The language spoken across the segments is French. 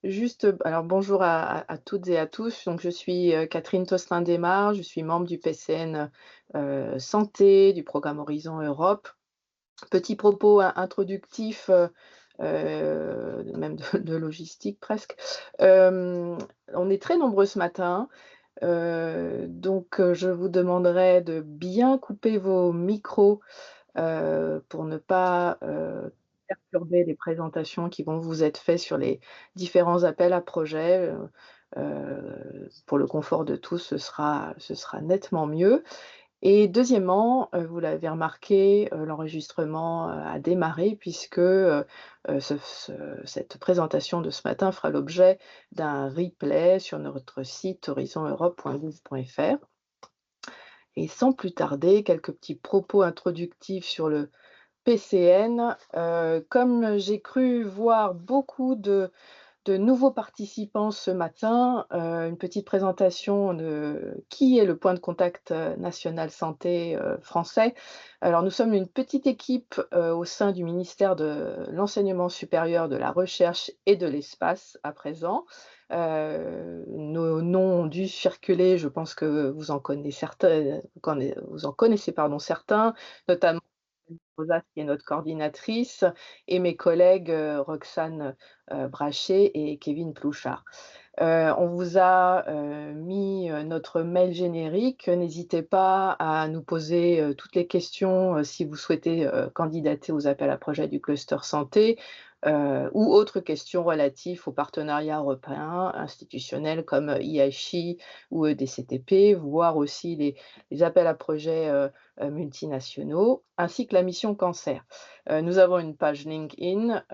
Juste, alors bonjour à toutes et à tous. Donc je suis, Catherine Tosselin-Desmar, je suis membre du PCN, santé du programme Horizon Europe. Petit propos introductif, même de logistique presque. On est très nombreux ce matin, donc je vous demanderai de bien couper vos micros, pour ne pas, perturber les présentations qui vont vous être faites sur les différents appels à projets, pour le confort de tous, ce sera nettement mieux. Et deuxièmement, vous l'avez remarqué, l'enregistrement, a démarré puisque, cette présentation de ce matin fera l'objet d'un replay sur notre site horizoneurope.gouv.fr. Et sans plus tarder, quelques petits propos introductifs sur le PCN. Comme j'ai cru voir beaucoup de nouveaux participants ce matin, une petite présentation de qui est le point de contact, national santé, français. Alors nous sommes une petite équipe, au sein du ministère de l'enseignement supérieur, de la recherche et de l'espace à présent. Nos noms ont dû circuler, je pense que vous en connaissez pardon certains, notamment Rosa qui est notre coordinatrice et mes collègues, Roxane, Brachet et Kevin Plouchard. On vous a, mis, notre mail générique. N'hésitez pas à nous poser, toutes les questions, si vous souhaitez, candidater aux appels à projets du cluster santé, ou autres questions relatives aux partenariats européens institutionnels comme, IHI ou EDCTP, voire aussi les appels à projets, multinationaux, ainsi que la mission cancer. Nous avons une page LinkedIn,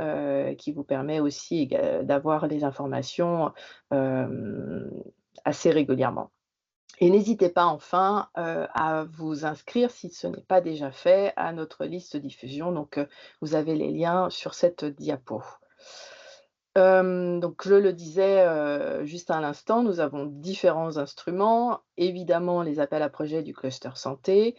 qui vous permet aussi d'avoir les informations, hem, assez régulièrement. Et n'hésitez pas enfin, à vous inscrire si ce n'est pas déjà fait à notre liste diffusion, donc vous avez les liens sur cette diapo. Donc je le disais, juste à l'instant, nous avons différents instruments. Évidemment, les appels à projets du cluster santé,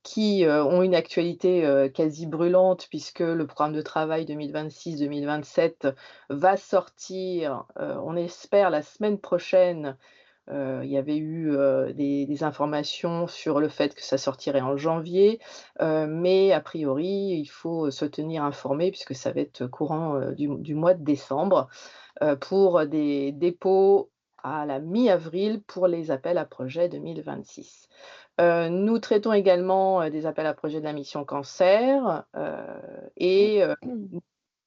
qui, ont une actualité, quasi brûlante puisque le programme de travail 2026-2027 va sortir, on espère la semaine prochaine. Il y avait eu, des informations sur le fait que ça sortirait en janvier, mais a priori, il faut se tenir informé puisque ça va être courant, du mois de décembre, pour des dépôts à la mi-avril pour les appels à projets 2026. Nous traitons également, des appels à projets de la mission cancer, et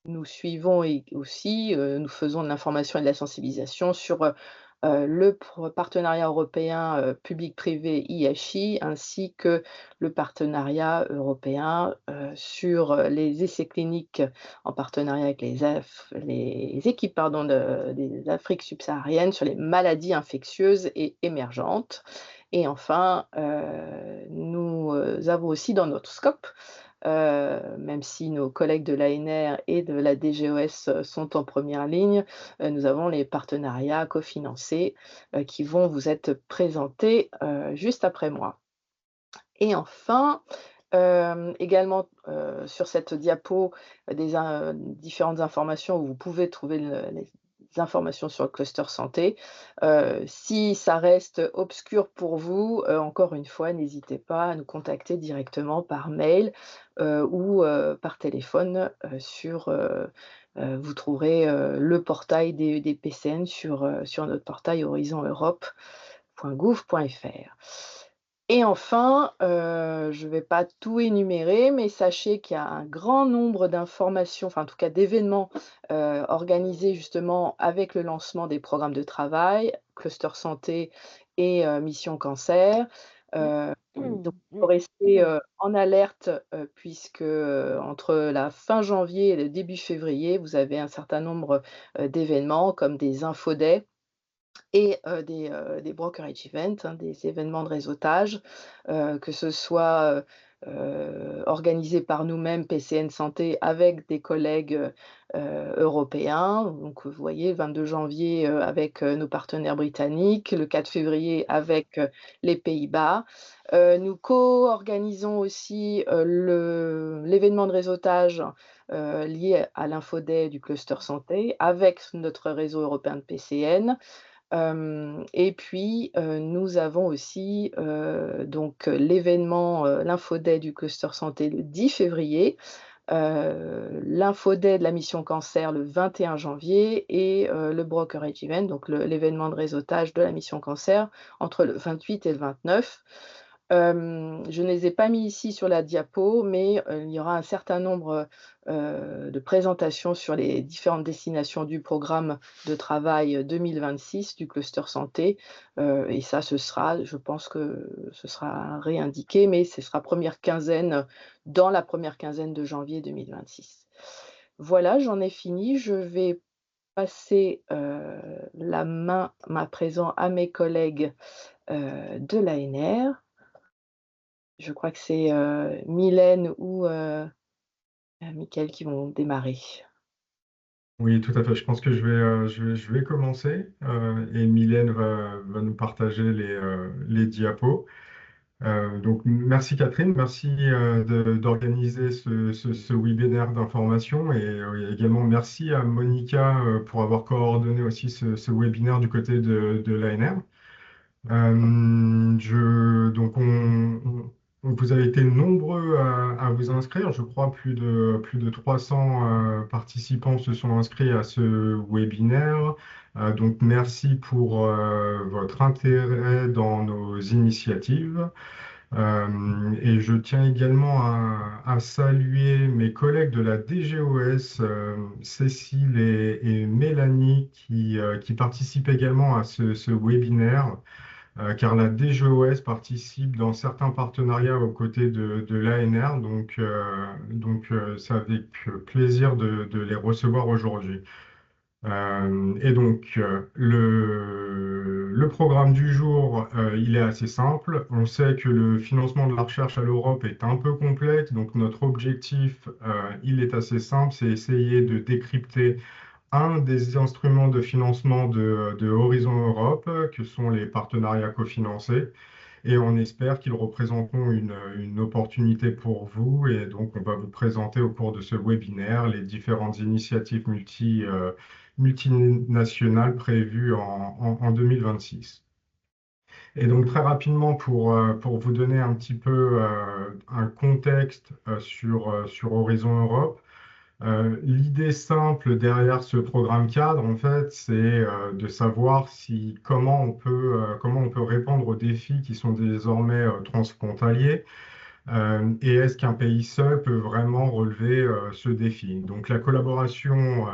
nous suivons aussi, nous faisons de l'information et de la sensibilisation sur, le partenariat européen, public-privé IHI, ainsi que le partenariat européen, sur, les essais cliniques en partenariat avec les équipes pardon des Afriques subsahariennes sur les maladies infectieuses et émergentes. Et enfin, nous, avons aussi dans notre scope, même si nos collègues de l'ANR et de la DGOS, sont en première ligne, nous avons les partenariats cofinancés, qui vont vous être présentés, juste après moi. Et enfin, également, sur cette diapo, différentes informations où vous pouvez trouver les informations sur le cluster santé. Si ça reste obscur pour vous, encore une fois, n'hésitez pas à nous contacter directement par mail, ou par téléphone, vous trouverez, le portail des PCN sur notre portail horizoneurope.gouv.fr. Et enfin, je ne vais pas tout énumérer, mais sachez qu'il y a un grand nombre d'informations, enfin en tout cas d'événements, organisés justement avec le lancement des programmes de travail, cluster santé et mission cancer. Donc il faut rester, en alerte, puisque, entre la fin janvier et le début février, vous avez un certain nombre, d'événements comme des infodays et des brokerage events, hein, des événements de réseautage, que ce soit, organisés par nous-mêmes, PCN Santé, avec des collègues, européens. Donc vous voyez, le 22 janvier, avec, nos partenaires britanniques, le 4 février avec, les Pays-Bas. Nous co-organisons aussi, l'événement de réseautage, liés à l'Infoday du cluster santé avec notre réseau européen de PCN. Et puis, nous avons aussi, donc l'événement, l'Infoday du cluster santé le 10 février, l'Infoday de la mission cancer le 21 janvier et le Brokerage Event, donc l'événement de réseautage de la mission cancer entre le 28 et le 29. Je ne les ai pas mis ici sur la diapo, mais il y aura un certain nombre, de présentations sur les différentes destinations du programme de travail 2026 du cluster santé, et ça, ce sera je pense que ce sera réindiqué, mais ce sera première quinzaine, dans la première quinzaine de janvier 2026. Voilà, j'en ai fini. Je vais passer, la main à présent à mes collègues, de l'ANR. Je crois que c'est, Mylène ou, Mickaël qui vont démarrer. Oui, tout à fait. Je pense que je vais commencer et Mylène va nous partager les diapos. Donc, merci Catherine, merci d'organiser ce webinaire d'information et également merci à Monica pour avoir coordonné aussi ce webinaire du côté de l'ANR. Donc vous avez été nombreux à vous inscrire. Je crois plus de 300 participants se sont inscrits à ce webinaire. Donc merci pour votre intérêt dans nos initiatives. Et je tiens également à saluer mes collègues de la DGOS, Cécile et Mélanie, qui participent également à ce webinaire car la DGOS participe dans certains partenariats aux côtés de l'ANR, c'est avec plaisir de les recevoir aujourd'hui. Le programme du jour, il est assez simple. On sait que le financement de la recherche à l'Europe est un peu complexe, donc notre objectif, il est assez simple, c'est essayer de décrypter un des instruments de financement de Horizon Europe, que sont les partenariats cofinancés, et on espère qu'ils représenteront une opportunité pour vous. Et donc, on va vous présenter au cours de ce webinaire les différentes initiatives multinationales prévues en 2026. Et donc, très rapidement, pour vous donner un petit peu un contexte sur Horizon Europe, l'idée simple derrière ce programme cadre, en fait, c'est de savoir comment on peut répondre aux défis qui sont désormais transfrontaliers, et est-ce qu'un pays seul peut vraiment relever ce défi. Donc la collaboration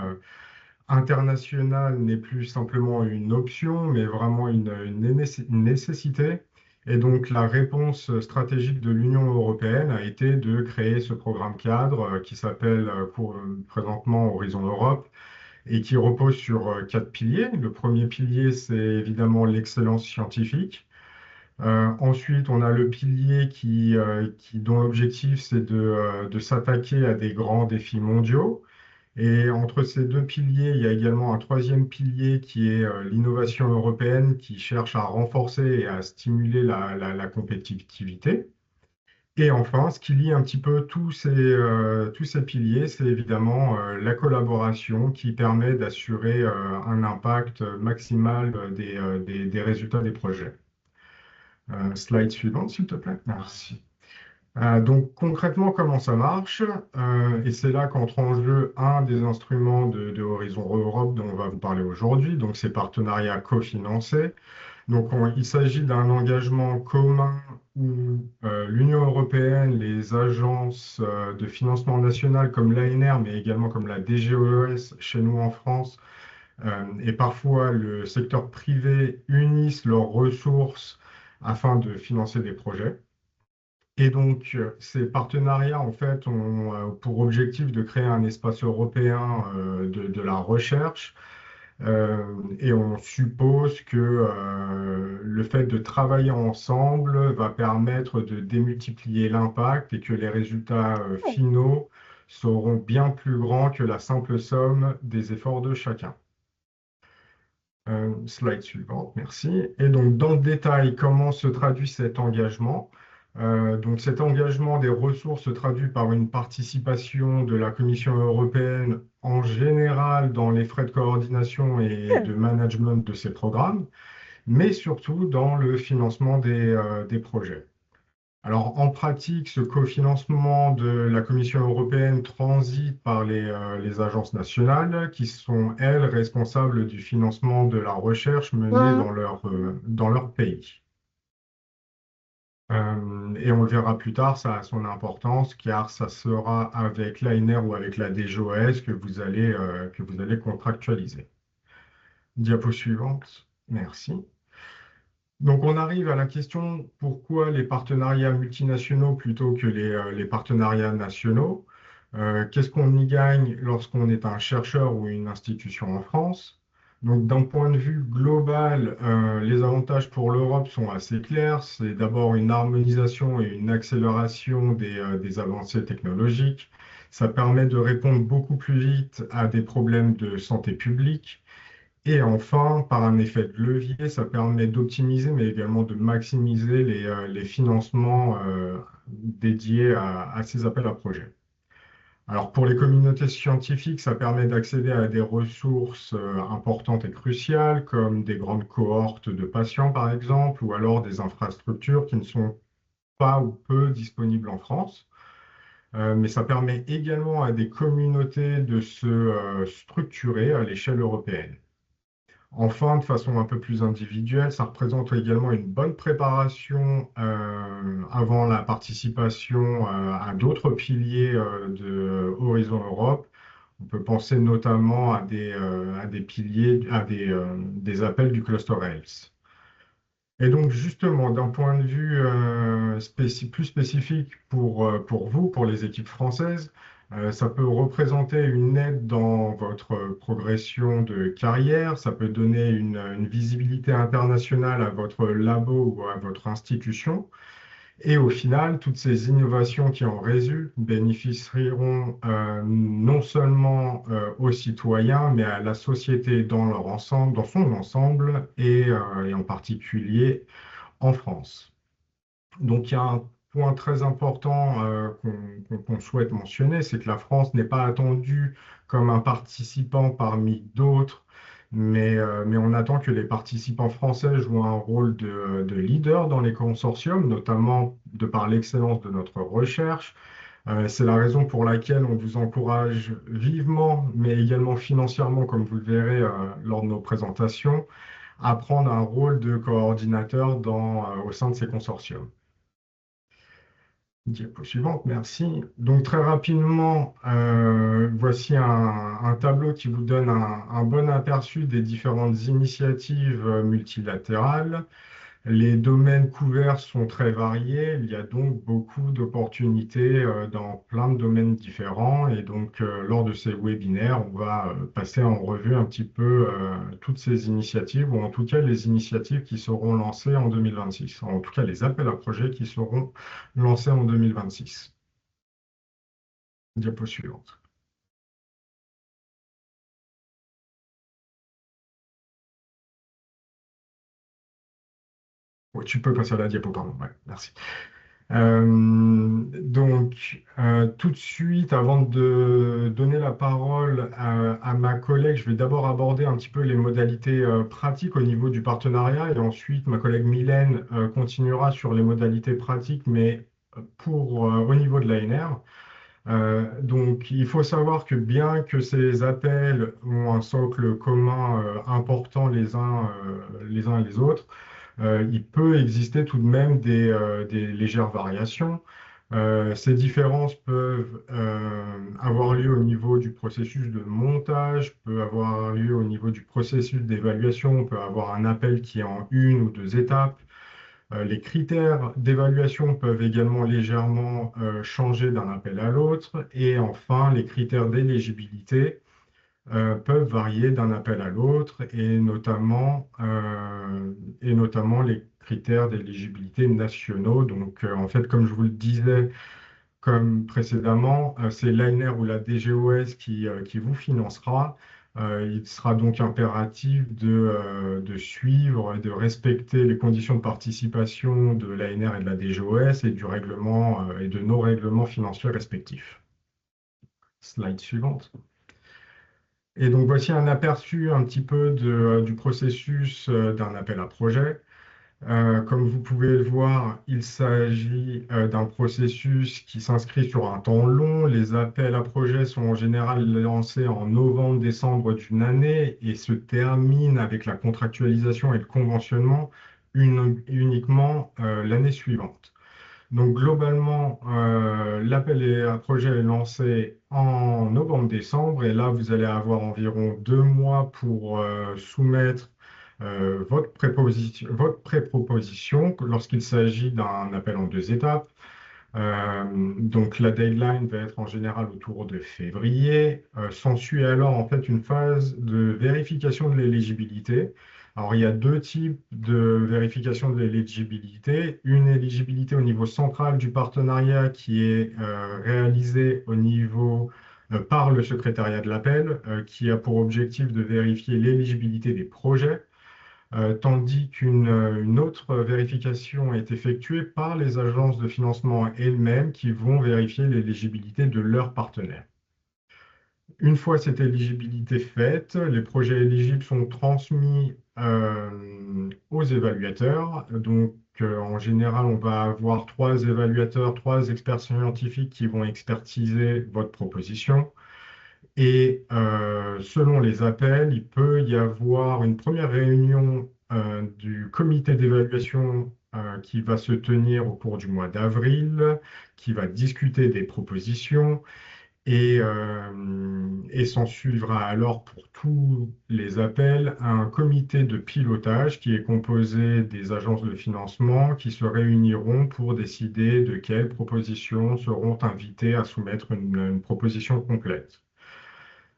internationale n'est plus simplement une option, mais vraiment une nécessité. Et donc, la réponse stratégique de l'Union européenne a été de créer ce programme cadre qui s'appelle présentement Horizon Europe et qui repose sur quatre piliers. Le premier pilier, c'est évidemment l'excellence scientifique. Ensuite, on a le pilier dont l'objectif, c'est de s'attaquer à des grands défis mondiaux. Et entre ces deux piliers, il y a également un troisième pilier qui est l'innovation européenne qui cherche à renforcer et à stimuler la compétitivité. Et enfin, ce qui lie un petit peu tous ces piliers, c'est évidemment la collaboration qui permet d'assurer un impact maximal des résultats des projets. Slide suivante, s'il te plaît. Merci. Donc concrètement, comment ça marche? Et c'est là qu'entre en jeu un des instruments de Horizon Europe dont on va vous parler aujourd'hui, donc ces partenariats cofinancés. Donc il s'agit d'un engagement commun où l'Union européenne, les agences de financement nationales comme l'ANR, mais également comme la DGOS chez nous en France, et parfois le secteur privé unissent leurs ressources afin de financer des projets. Et donc, ces partenariats, en fait, ont pour objectif de créer un espace européen de la recherche. Et on suppose que le fait de travailler ensemble va permettre de démultiplier l'impact et que les résultats finaux seront bien plus grands que la simple somme des efforts de chacun. Slide suivante, merci. Et donc, dans le détail, comment se traduit cet engagement? Donc cet engagement des ressources se traduit par une participation de la Commission européenne en général dans les frais de coordination et de management de ces programmes, mais surtout dans le financement des projets. Alors en pratique, ce cofinancement de la Commission européenne transite par les agences nationales qui sont, elles, responsables du financement de la recherche menée Mhm. dans leur pays. Et on le verra plus tard, ça a son importance car ça sera avec l'ANR ou avec la DGOS que vous allez contractualiser. Diapo suivante. Merci. Donc on arrive à la question pourquoi les partenariats multinationaux plutôt que les partenariats nationaux? Qu'est-ce qu'on y gagne lorsqu'on est un chercheur ou une institution en France? Donc d'un point de vue global, les avantages pour l'Europe sont assez clairs. C'est d'abord une harmonisation et une accélération des avancées technologiques. Ça permet de répondre beaucoup plus vite à des problèmes de santé publique. Et enfin, par un effet de levier, ça permet d'optimiser, mais également de maximiser les financements dédiés à ces appels à projets. Alors pour les communautés scientifiques, ça permet d'accéder à des ressources importantes et cruciales, comme des grandes cohortes de patients, par exemple, ou alors des infrastructures qui ne sont pas ou peu disponibles en France. Mais ça permet également à des communautés de se structurer à l'échelle européenne. Enfin, de façon un peu plus individuelle, ça représente également une bonne préparation avant la participation à d'autres piliers de Horizon Europe. On peut penser notamment à des piliers, des appels du Cluster Health. Et donc justement, d'un point de vue plus spécifique pour vous, pour les équipes françaises, ça peut représenter une aide dans votre progression de carrière, ça peut donner une visibilité internationale à votre labo ou à votre institution. Et au final, toutes ces innovations qui en résultent bénéficieront non seulement aux citoyens, mais à la société dans leur ensemble, dans son ensemble, et en particulier en France. Donc il y a un point très important qu'on souhaite mentionner, c'est que la France n'est pas attendue comme un participant parmi d'autres, mais on attend que les participants français jouent un rôle de leader dans les consortiums, notamment de par l'excellence de notre recherche. C'est la raison pour laquelle on vous encourage vivement, mais également financièrement, comme vous le verrez lors de nos présentations, à prendre un rôle de coordinateur au sein de ces consortiums. Diapo suivante, merci. Donc très rapidement, voici un tableau qui vous donne un bon aperçu des différentes initiatives multilatérales. Les domaines couverts sont très variés. Il y a donc beaucoup d'opportunités dans plein de domaines différents. Et donc, lors de ces webinaires, on va passer en revue un petit peu toutes ces initiatives, ou en tout cas les initiatives qui seront lancées en 2026. En tout cas, les appels à projets qui seront lancés en 2026. Diapo suivante. Ouais, tu peux passer à la diapo, pardon. Ouais, merci. Tout de suite, avant de donner la parole à ma collègue, je vais d'abord aborder un petit peu les modalités pratiques au niveau du partenariat et ensuite ma collègue Mylène continuera sur les modalités pratiques, mais au niveau de l'ANR. Donc, il faut savoir que bien que ces appels ont un socle commun important les uns et les autres, il peut exister tout de même des légères variations. Ces différences peuvent avoir lieu au niveau du processus de montage, peut avoir lieu au niveau du processus d'évaluation, on peut avoir un appel qui est en une ou deux étapes. Les critères d'évaluation peuvent également légèrement changer d'un appel à l'autre. Et enfin, les critères d'éligibilité peuvent varier d'un appel à l'autre et notamment les critères d'éligibilité nationaux. Donc, en fait, comme je vous le disais, comme précédemment, c'est l'ANR ou la DGOS qui vous financera. Il sera donc impératif de suivre et de respecter les conditions de participation de l'ANR et de la DGOS et du règlement et de nos règlements financiers respectifs. Slide suivante. Et donc voici un aperçu un petit peu du processus d'un appel à projet. Comme vous pouvez le voir, il s'agit d'un processus qui s'inscrit sur un temps long. Les appels à projets sont en général lancés en novembre-décembre d'une année et se terminent avec la contractualisation et le conventionnement uniquement l'année suivante. Donc globalement, l'appel à projet est lancé en novembre-décembre et là, vous allez avoir environ 2 mois pour soumettre votre pré-proposition lorsqu'il s'agit d'un appel en 2 étapes. Donc la deadline va être en général autour de février. S'ensuit alors en fait une phase de vérification de l'éligibilité. Alors il y a deux types de vérification de l'éligibilité. Une éligibilité au niveau central du partenariat qui est réalisée au niveau par le secrétariat de l'appel, qui a pour objectif de vérifier l'éligibilité des projets tandis qu'une autre vérification est effectuée par les agences de financement elles-mêmes qui vont vérifier l'éligibilité de leurs partenaires. Une fois cette éligibilité faite, les projets éligibles sont transmis aux évaluateurs. Donc, en général, on va avoir 3 évaluateurs, 3 experts scientifiques qui vont expertiser votre proposition. Et selon les appels, il peut y avoir une première réunion du comité d'évaluation qui va se tenir au cours du mois d'avril, qui va discuter des propositions et s'en suivra alors pour tous les appels un comité de pilotage qui est composé des agences de financement qui se réuniront pour décider de quelles propositions seront invitées à soumettre une proposition complète.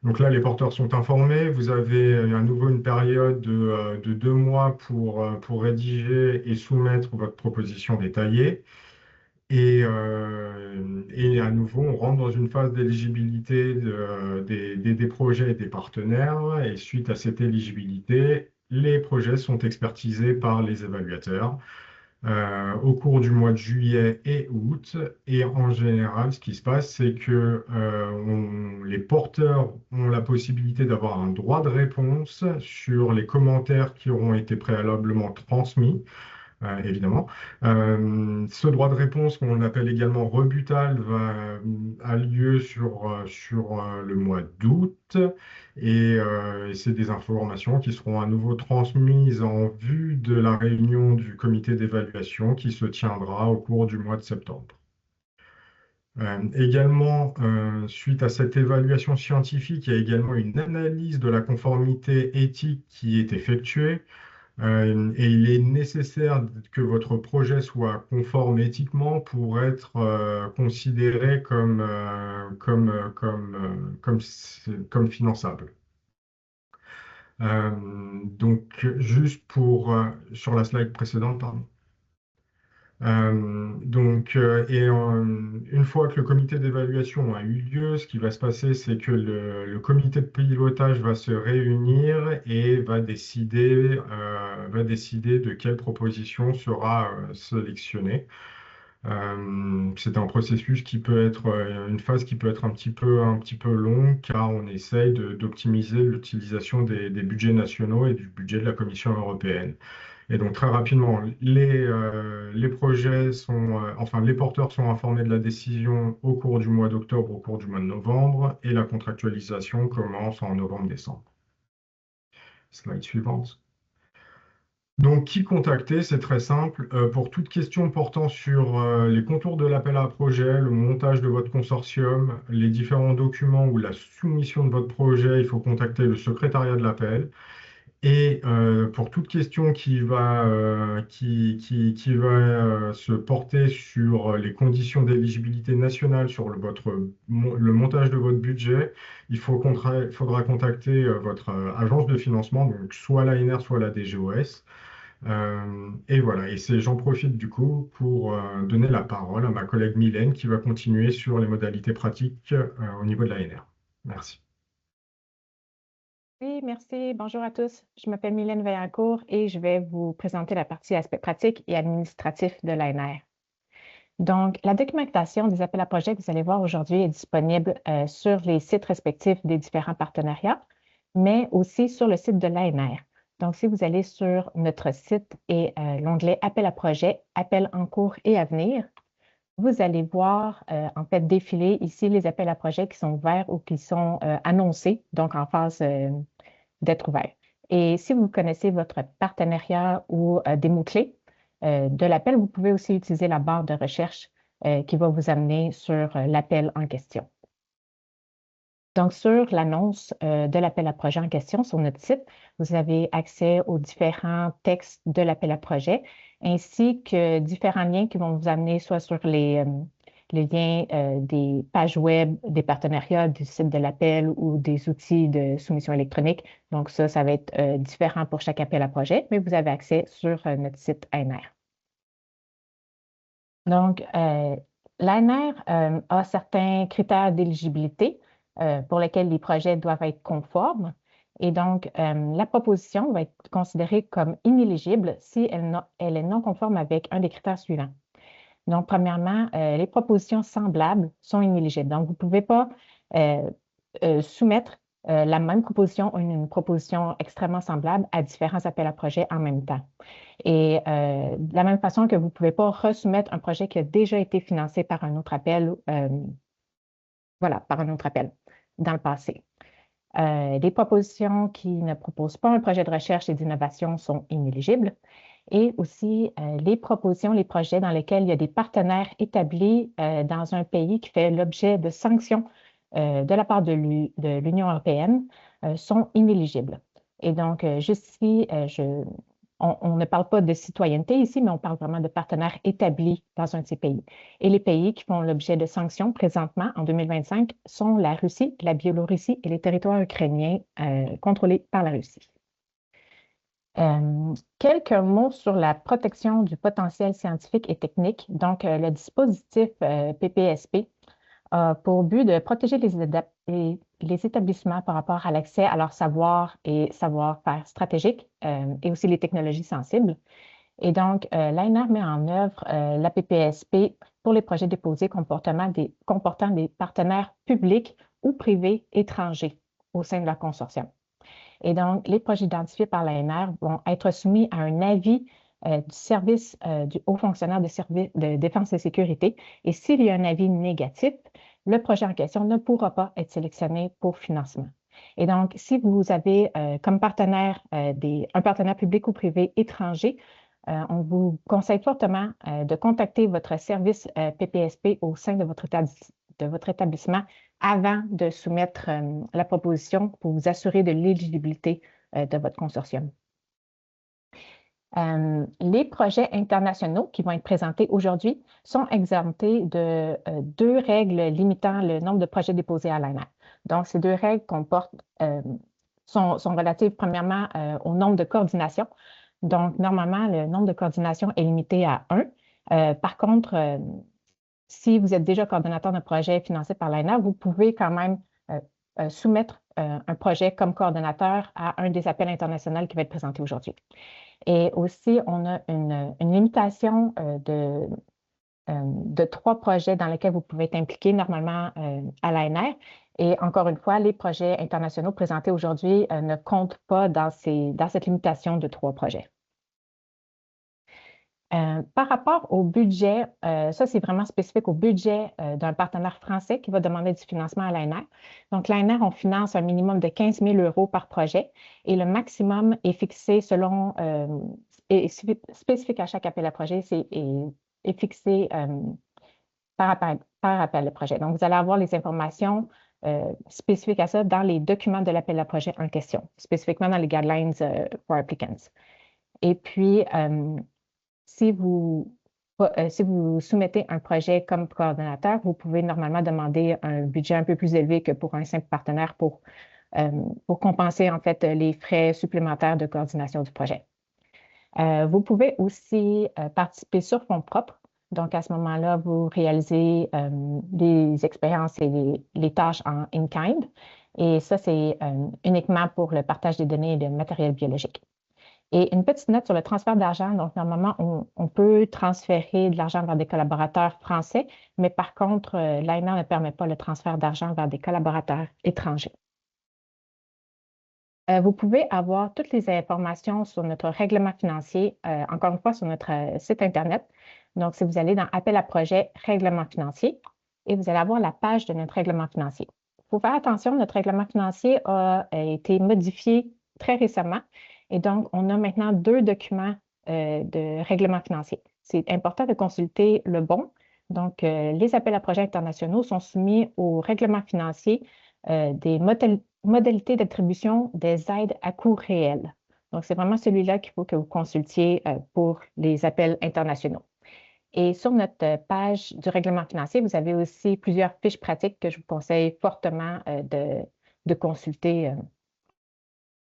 Donc là, les porteurs sont informés. Vous avez à nouveau une période de 2 mois pour rédiger et soumettre votre proposition détaillée. Et à nouveau, on rentre dans une phase d'éligibilité des projets et des partenaires. Et suite à cette éligibilité, les projets sont expertisés par les évaluateurs au cours du mois de juillet et août. Et en général, ce qui se passe, c'est que les porteurs ont la possibilité d'avoir un droit de réponse sur les commentaires qui auront été préalablement transmis. Évidemment. Ce droit de réponse, qu'on appelle également rebutal, a lieu sur le mois d'août et c'est des informations qui seront à nouveau transmises en vue de la réunion du comité d'évaluation qui se tiendra au cours du mois de septembre. Également, suite à cette évaluation scientifique, il y a également une analyse de la conformité éthique qui est effectuée. Et il est nécessaire que votre projet soit conforme éthiquement pour être considéré comme finançable. Donc, juste sur la slide précédente, pardon. Une fois que le comité d'évaluation a eu lieu, ce qui va se passer, c'est que le comité de pilotage va se réunir et va décider de quelle proposition sera sélectionnée. C'est un processus qui peut être une phase qui peut être un petit peu longue car on essaye d'optimiser l'utilisation des budgets nationaux et du budget de la Commission européenne. Et donc très rapidement, les projets enfin les porteurs sont informés de la décision au cours du mois d'octobre, au cours du mois de novembre, et la contractualisation commence en novembre-décembre. Slide suivante. Donc, qui contacter? C'est très simple. Pour toute question portant sur les contours de l'appel à projet, le montage de votre consortium, les différents documents ou la soumission de votre projet, il faut contacter le secrétariat de l'appel. Et pour toute question qui va se porter sur les conditions d'éligibilité nationale, sur le montage de votre budget, faudra contacter votre agence de financement, donc soit l'ANR, soit la DGOS. Et voilà, j'en profite du coup pour donner la parole à ma collègue Mylène qui va continuer sur les modalités pratiques au niveau de l'ANR. Merci. Oui, merci. Bonjour à tous. Je m'appelle Mylène Vaillancourt et je vais vous présenter la partie aspect pratique et administratif de l'ANR. Donc, la documentation des appels à projets que vous allez voir aujourd'hui est disponible sur les sites respectifs des différents partenariats, mais aussi sur le site de l'ANR. Donc, si vous allez sur notre site et l'onglet Appel à projets, appels en cours et à venir, vous allez voir en fait défiler ici les appels à projets qui sont ouverts ou qui sont annoncés, donc en phase d'être ouverts. Et si vous connaissez votre partenariat ou des mots-clés de l'appel, vous pouvez aussi utiliser la barre de recherche qui va vous amener sur l'appel en question. Donc, sur l'annonce de l'appel à projet en question sur notre site, vous avez accès aux différents textes de l'appel à projet, ainsi que différents liens qui vont vous amener soit sur les liens des pages web, des partenariats, du site de l'appel ou des outils de soumission électronique. Donc, ça va être différent pour chaque appel à projet, mais vous avez accès sur notre site ANR. Donc, l'ANR a certains critères d'éligibilité pour lesquels les projets doivent être conformes. Et donc, la proposition va être considérée comme inéligible si elle est non conforme avec un des critères suivants. Donc, premièrement, les propositions semblables sont inéligibles. Donc, vous ne pouvez pas soumettre la même proposition ou une proposition extrêmement semblable à différents appels à projets en même temps. Et de la même façon que vous ne pouvez pas resoumettre un projet qui a déjà été financé par un autre appel, voilà, par un autre appel dans le passé. Les propositions qui ne proposent pas un projet de recherche et d'innovation sont inéligibles. Et aussi les propositions, les projets dans lesquels il y a des partenaires établis dans un pays qui fait l'objet de sanctions de la part de l'Union européenne sont inéligibles. Et donc, juste ici, on ne parle pas de citoyenneté ici, mais on parle vraiment de partenaires établis dans un de ces pays. Et les pays qui font l'objet de sanctions présentement, en 2025, sont la Russie, la Biélorussie et les territoires ukrainiens contrôlés par la Russie. Quelques mots sur la protection du potentiel scientifique et technique. Donc, le dispositif PPSP a pour but de protéger les établissements par rapport à l'accès à leur savoir et savoir-faire stratégique et aussi les technologies sensibles. Et donc, l'ANR met en œuvre la PPSP pour les projets déposés comportant des partenaires publics ou privés étrangers au sein de leur consortium. Et donc, les projets identifiés par l'ANR vont être soumis à un avis du service du haut fonctionnaire de défense et sécurité. Et s'il y a un avis négatif, le projet en question ne pourra pas être sélectionné pour financement. Et donc, si vous avez comme partenaire un partenaire public ou privé étranger, on vous conseille fortement de contacter votre service PPSP au sein de votre établissement avant de soumettre la proposition pour vous assurer de l'éligibilité de votre consortium. Les projets internationaux qui vont être présentés aujourd'hui sont exemptés de deux règles limitant le nombre de projets déposés à l'ANR. Donc, ces deux règles sont relatives premièrement au nombre de coordinations. Donc, normalement, le nombre de coordinations est limité à 1. Par contre, si vous êtes déjà coordonnateur d'un projet financé par l'ANR, vous pouvez quand même soumettre un projet comme coordonnateur à un des appels internationaux qui va être présenté aujourd'hui. Et aussi, on a une limitation de 3 projets dans lesquels vous pouvez être impliqué normalement à l'ANR. Et encore une fois, les projets internationaux présentés aujourd'hui ne comptent pas dans cette limitation de 3 projets. Par rapport au budget, ça c'est vraiment spécifique au budget d'un partenaire français qui va demander du financement à l'ANR. Donc l'ANR, on finance un minimum de 15 000 € par projet et le maximum est fixé selon, est spécifique à chaque appel à projet, est fixé par appel de projet. Donc vous allez avoir les informations spécifiques à ça dans les documents de l'appel à projet en question, spécifiquement dans les Guidelines for Applicants. Et puis, si vous soumettez un projet comme coordonnateur, vous pouvez normalement demander un budget un peu plus élevé que pour un simple partenaire pour compenser en fait les frais supplémentaires de coordination du projet. Vous pouvez aussi participer sur fonds propres. Donc, à ce moment-là, vous réalisez les expériences et les tâches en in-kind. Et ça, c'est uniquement pour le partage des données et de matériel biologique. Et une petite note sur le transfert d'argent. Donc, normalement, on peut transférer de l'argent vers des collaborateurs français, mais par contre, l'ANR ne permet pas le transfert d'argent vers des collaborateurs étrangers. Vous pouvez avoir toutes les informations sur notre règlement financier, encore une fois, sur notre site Internet. Donc, si vous allez dans Appel à projet, règlement financier, et vous allez avoir la page de notre règlement financier. Il faut faire attention, notre règlement financier a été modifié très récemment. Et donc, on a maintenant 2 documents de règlement financier. C'est important de consulter le bon. Donc, les appels à projets internationaux sont soumis au règlement financier des modalités d'attribution des aides à coût réel. Donc, c'est vraiment celui-là qu'il faut que vous consultiez pour les appels internationaux. Et sur notre page du règlement financier, vous avez aussi plusieurs fiches pratiques que je vous conseille fortement de consulter.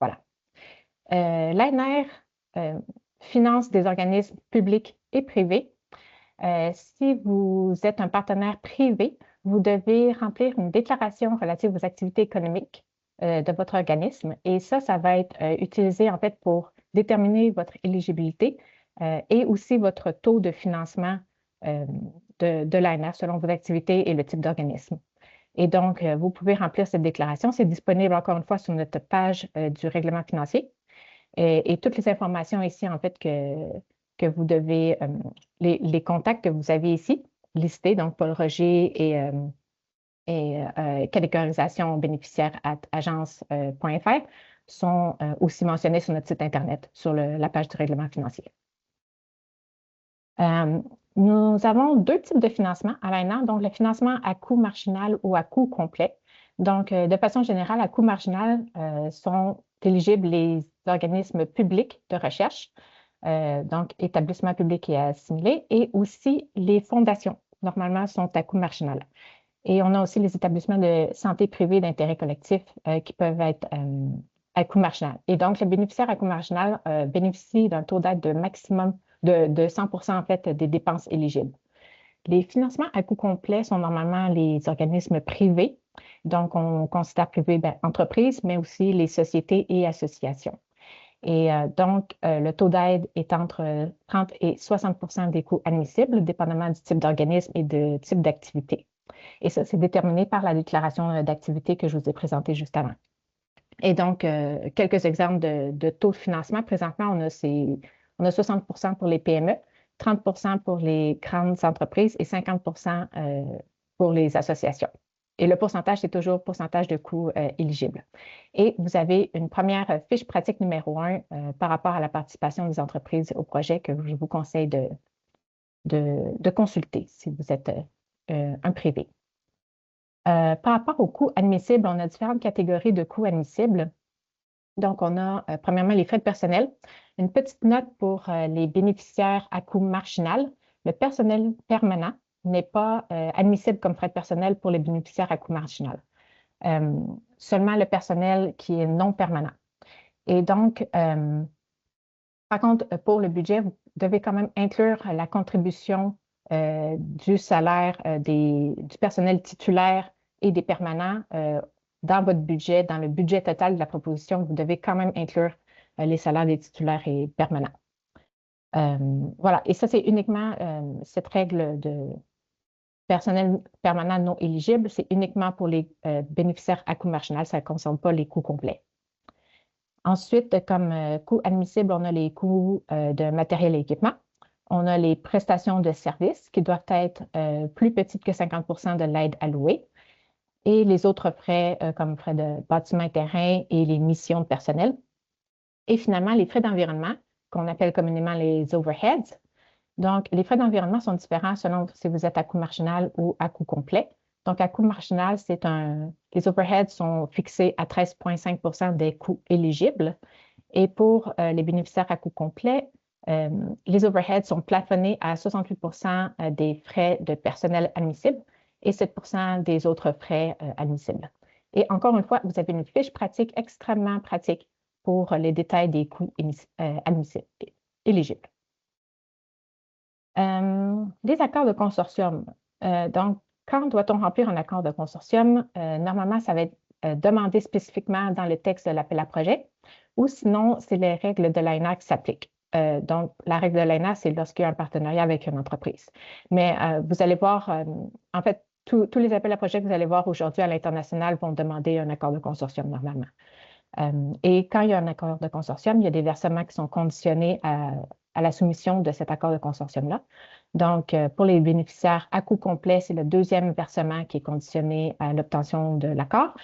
Voilà. L'ANR finance des organismes publics et privés. Si vous êtes un partenaire privé, vous devez remplir une déclaration relative aux activités économiques de votre organisme. Et ça va être utilisé en fait pour déterminer votre éligibilité et aussi votre taux de financement de l'ANR selon vos activités et le type d'organisme. Et donc, vous pouvez remplir cette déclaration. C'est disponible encore une fois sur notre page du règlement financier. Et toutes les informations ici, en fait, que vous devez, les contacts que vous avez ici listés, donc Paul Roger et catégorisation bénéficiaire agence.fr, sont aussi mentionnés sur notre site Internet, sur la page du règlement financier. Nous avons 2 types de financement à l'ANR, donc le financement à coût marginal ou à coût complet. Donc, de façon générale, à coût marginal sont éligibles les organismes publics de recherche, donc établissements publics et assimilés, et aussi les fondations, normalement, sont à coût marginal. Et on a aussi les établissements de santé privés d'intérêt collectif qui peuvent être à coût marginal. Et donc, le bénéficiaire à coût marginal bénéficie d'un taux d'aide de maximum de 100% en fait des dépenses éligibles. Les financements à coût complet sont normalement les organismes privés. Donc, on considère privé entreprises, mais aussi les sociétés et associations. Et donc, le taux d'aide est entre 30 et 60% des coûts admissibles, dépendamment du type d'organisme et du type d'activité. Et ça, c'est déterminé par la déclaration d'activité que je vous ai présentée juste avant. Et donc, quelques exemples de taux de financement. Présentement, on a 60% pour les PME, 30% pour les grandes entreprises et 50% pour les associations. Et le pourcentage, c'est toujours pourcentage de coûts éligibles. Et vous avez une première fiche pratique numéro 1 par rapport à la participation des entreprises au projet que je vous conseille de consulter si vous êtes un privé. Par rapport aux coûts admissibles, on a différentes catégories de coûts admissibles. Donc, on a premièrement les frais de personnel. Une petite note pour les bénéficiaires à coût marginal. Le personnel permanent n'est pas admissible comme frais de personnel pour les bénéficiaires à coût marginal. Seulement le personnel qui est non permanent. Et donc, par contre, pour le budget, vous devez quand même inclure la contribution du salaire du personnel titulaire et des permanents dans votre budget, dans le budget total de la proposition. Vous devez quand même inclure les salaires des titulaires et permanents. Voilà, et ça, c'est uniquement cette règle de personnel permanent non éligible, c'est uniquement pour les bénéficiaires à coût marginal, ça ne concerne pas les coûts complets. Ensuite, comme coûts admissibles, on a les coûts de matériel et équipement. On a les prestations de services qui doivent être plus petites que 50% de l'aide allouée. Et les autres frais comme frais de bâtiment et terrain et les missions de personnel. Et finalement, les frais d'environnement, qu'on appelle communément les overheads. Donc, les frais d'environnement sont différents selon si vous êtes à coût marginal ou à coût complet. Donc, à coût marginal, les overheads sont fixés à 13,5% des coûts éligibles. Et pour les bénéficiaires à coût complet, les overheads sont plafonnés à 68% des frais de personnel admissibles et 7% des autres frais admissibles. Et encore une fois, vous avez une fiche pratique extrêmement pratique pour les détails des coûts admissibles, éligibles. Les accords de consortium. Donc, quand doit-on remplir un accord de consortium? Normalement, ça va être demandées spécifiquement dans le texte de l'appel à projet, ou sinon, c'est les règles de l'ANR qui s'appliquent. Donc, la règle de l'ANR, c'est lorsqu'il y a un partenariat avec une entreprise. Mais vous allez voir, en fait, tous les appels à projets que vous allez voir aujourd'hui à l'international vont demander un accord de consortium normalement. Et quand il y a un accord de consortium, il y a des versements qui sont conditionnés à la soumission de cet accord de consortium-là. Donc, pour les bénéficiaires à coût complet, c'est le deuxième versement qui est conditionné à l'obtention de l'accord.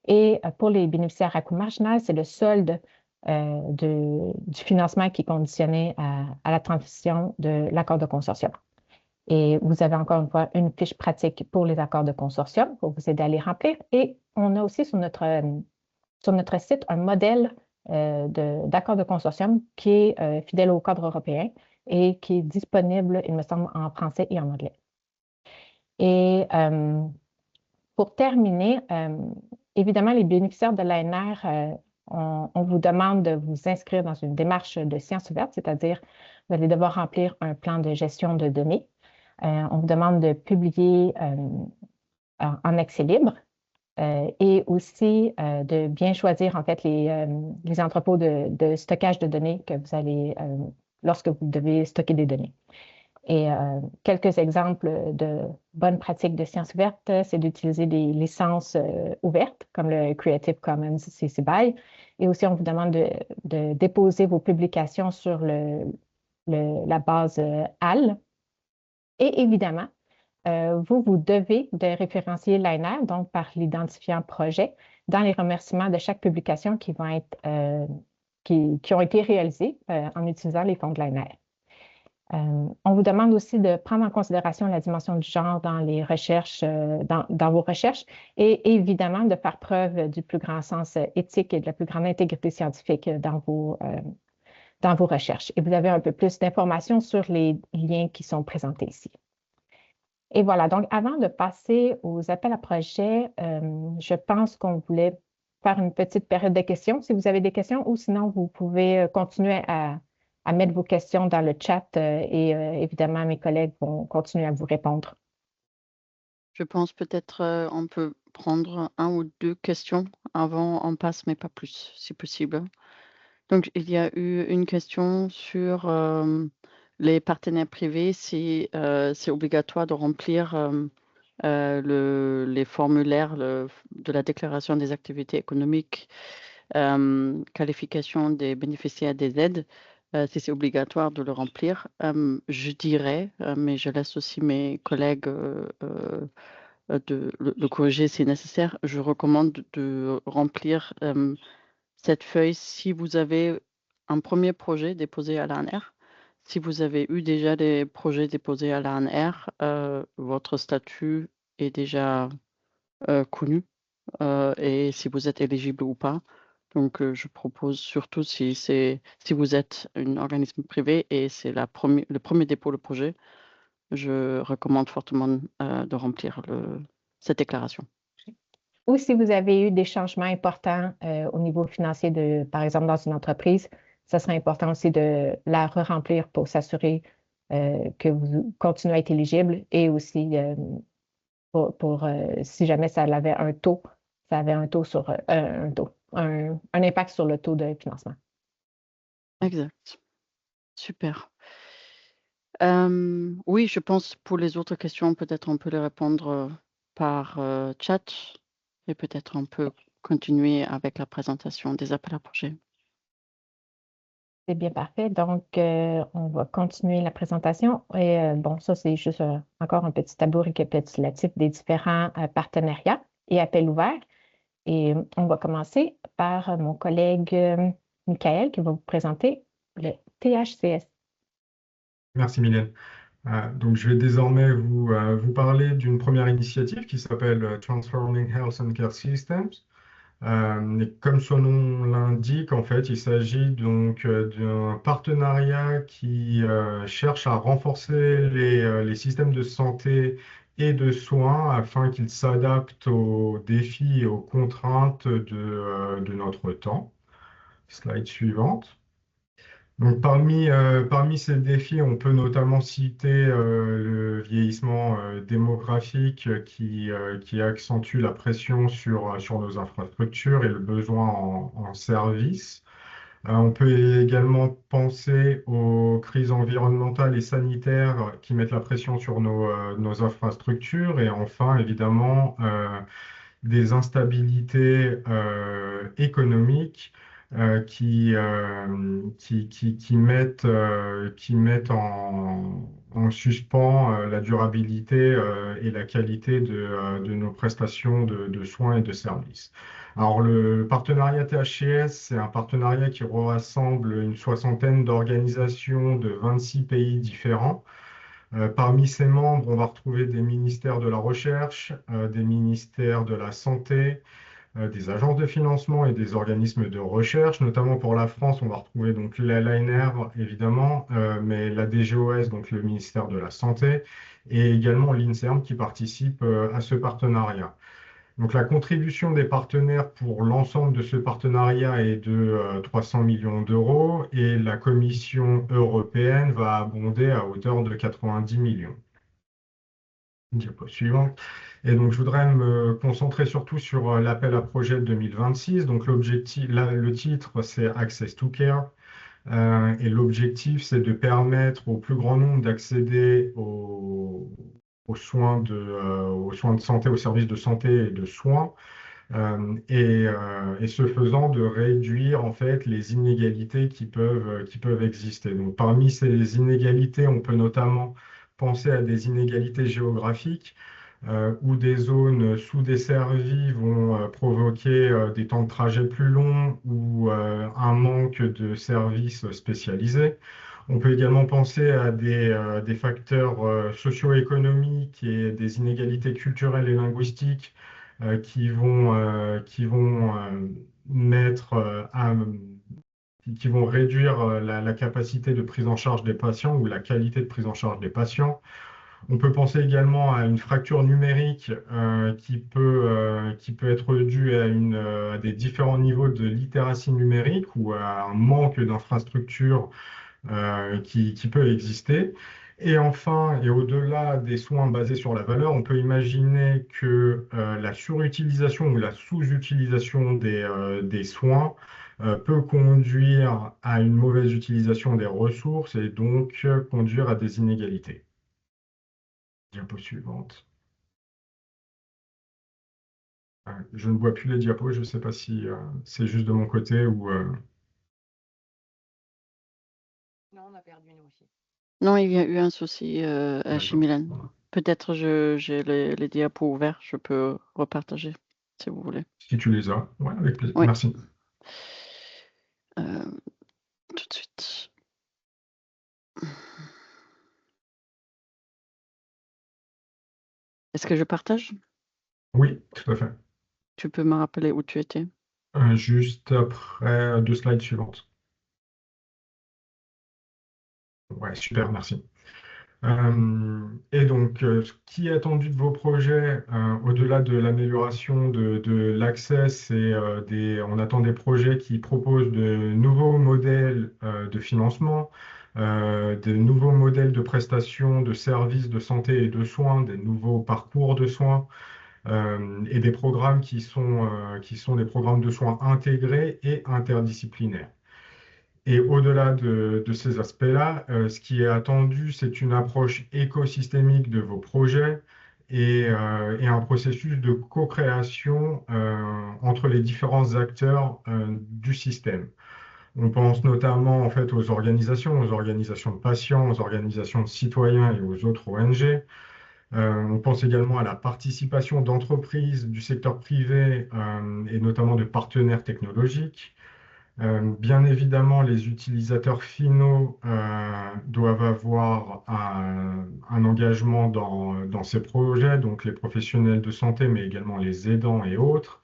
Et pour les bénéficiaires à coût marginal, c'est le solde du financement qui est conditionné à la transition de l'accord de consortium. Et vous avez encore une fois une fiche pratique pour les accords de consortium pour vous aider à les remplir. Et on a aussi sur notre site un modèle d'accord de consortium qui est fidèle au cadre européen et qui est disponible, il me semble, en français et en anglais. Et pour terminer, évidemment, les bénéficiaires de l'ANR, on vous demande de vous inscrire dans une démarche de sciences ouvertes, c'est-à-dire vous allez devoir remplir un plan de gestion de données. On vous demande de publier en accès libre et aussi de bien choisir en fait les entrepôts de stockage de données que vous allez, lorsque vous devez stocker des données. Et quelques exemples de bonnes pratiques de sciences ouvertes, c'est d'utiliser des licences ouvertes, comme le Creative Commons CC BY. Et aussi, on vous demande de déposer vos publications sur la base HAL. Et évidemment, vous devez de référencier l'ANR, donc par l'identifiant projet, dans les remerciements de chaque publication qui ont été réalisées en utilisant les fonds de l'ANR. On vous demande aussi de prendre en considération la dimension du genre dans les recherches, dans vos recherches, et évidemment de faire preuve du plus grand sens éthique et de la plus grande intégrité scientifique dans vos recherches. Et vous avez un peu plus d'informations sur les liens qui sont présentés ici. Et voilà, donc avant de passer aux appels à projets, je pense qu'on voulait faire une petite période de questions, si vous avez des questions, ou sinon vous pouvez continuer à mettre vos questions dans le chat et évidemment, mes collègues vont continuer à vous répondre. Je pense peut-être on peut prendre un ou deux questions avant on passe, mais pas plus, si possible. Donc, il y a eu une question sur les partenaires privés, si c'est obligatoire de remplir les formulaires de la déclaration des activités économiques, qualification des bénéficiaires des aides, si c'est obligatoire de le remplir. Je dirais, mais je laisse aussi mes collègues de le corriger si nécessaire, je recommande de remplir cette feuille si vous avez un premier projet déposé à l'ANR. Si vous avez eu déjà des projets déposés à l'ANR, votre statut est déjà connu et si vous êtes éligible ou pas. Donc, je propose surtout si vous êtes un organisme privé et c'est le premier dépôt de projet, je recommande fortement de remplir cette déclaration. Ou si vous avez eu des changements importants au niveau financier, par exemple, dans une entreprise, ça serait important aussi de la re-remplir pour s'assurer que vous continuez à être éligible et aussi si jamais ça avait un taux, ça avait un taux sur un impact sur le taux de financement. Exact. Super. Oui, je pense pour les autres questions, peut-être on peut les répondre par chat et peut-être on peut continuer avec la présentation des appels à projets. C'est bien parfait. Donc, on va continuer la présentation. Et bon, ça, c'est juste encore un petit tableau récapitulatif des différents partenariats et appels ouverts. Et on va commencer par mon collègue Michael qui va vous présenter le THCS. Merci Mylène. Donc, je vais désormais vous parler d'une première initiative qui s'appelle Transforming Health and Care Systems. Et comme son nom l'indique, en fait, il s'agit donc d'un partenariat qui cherche à renforcer les systèmes de santé et de soins afin qu'ils s'adaptent aux défis et aux contraintes de notre temps. Slide suivante. Donc parmi ces défis, on peut notamment citer le vieillissement démographique qui accentue la pression sur nos infrastructures et le besoin en services. On peut également penser aux crises environnementales et sanitaires qui mettent la pression sur nos infrastructures. Et enfin, évidemment, des instabilités économiques qui mettent en suspens la durabilité et la qualité de nos prestations de soins et de services. Alors, le partenariat THCS, c'est un partenariat qui rassemble une soixantaine d'organisations de 26 pays différents. Parmi ces membres, on va retrouver des ministères de la Recherche, des ministères de la Santé, des agences de financement et des organismes de recherche. Notamment pour la France, on va retrouver donc l'ANR, évidemment, mais la DGOS, donc le ministère de la Santé, et également l'INSERM qui participe à ce partenariat. Donc la contribution des partenaires pour l'ensemble de ce partenariat est de 300 millions d'euros et la Commission européenne va abonder à hauteur de 90 millions. Diapo suivante. Et donc je voudrais me concentrer surtout sur l'appel à projet de 2026. Donc l'objectif, le titre, c'est Access to Care. Et l'objectif, c'est de permettre au plus grand nombre d'accéder aux soins de santé, aux services de santé et de soins, et ce faisant de réduire en fait les inégalités qui peuvent exister. Donc, parmi ces inégalités, on peut notamment penser à des inégalités géographiques où des zones sous-desservies vont provoquer des temps de trajet plus longs ou un manque de services spécialisés. On peut également penser à des facteurs socio-économiques et des inégalités culturelles et linguistiques qui vont mettre qui vont réduire la capacité de prise en charge des patients ou la qualité de prise en charge des patients. On peut penser également à une fracture numérique qui peut être due à des différents niveaux de littératie numérique ou à un manque d'infrastructures qui peut exister. Et enfin, et au-delà des soins basés sur la valeur, on peut imaginer que la surutilisation ou la sous-utilisation des soins peut conduire à une mauvaise utilisation des ressources et donc conduire à des inégalités. Diapo suivante. Je ne vois plus les diapos, je ne sais pas si c'est juste de mon côté ou... Non, on a perdu nous aussi. Non, il y a eu un souci chez D'accord. Mylène. Voilà. Peut-être j'ai les diapos ouverts, je peux repartager si vous voulez. Si tu les as, ouais, avec plaisir. Oui. Merci. Tout de suite. Est-ce que je partage? Oui, tout à fait. Tu peux me rappeler où tu étais? Juste après 2 slides suivantes. Ouais, super, merci. Et donc, ce qui est attendu de vos projets, au-delà de l'amélioration de l'accès, on attend des projets qui proposent de nouveaux modèles de financement, de nouveaux modèles de prestations de services de santé et de soins, des nouveaux parcours de soins, et des programmes qui sont des programmes de soins intégrés et interdisciplinaires. Et au-delà de ces aspects-là, ce qui est attendu, c'est une approche écosystémique de vos projets et un processus de co-création entre les différents acteurs du système. On pense notamment en fait aux organisations de patients, aux organisations de citoyens et aux autres ONG. On pense également à la participation d'entreprises du secteur privé et notamment de partenaires technologiques. Bien évidemment, les utilisateurs finaux doivent avoir un engagement dans ces projets, donc les professionnels de santé, mais également les aidants et autres.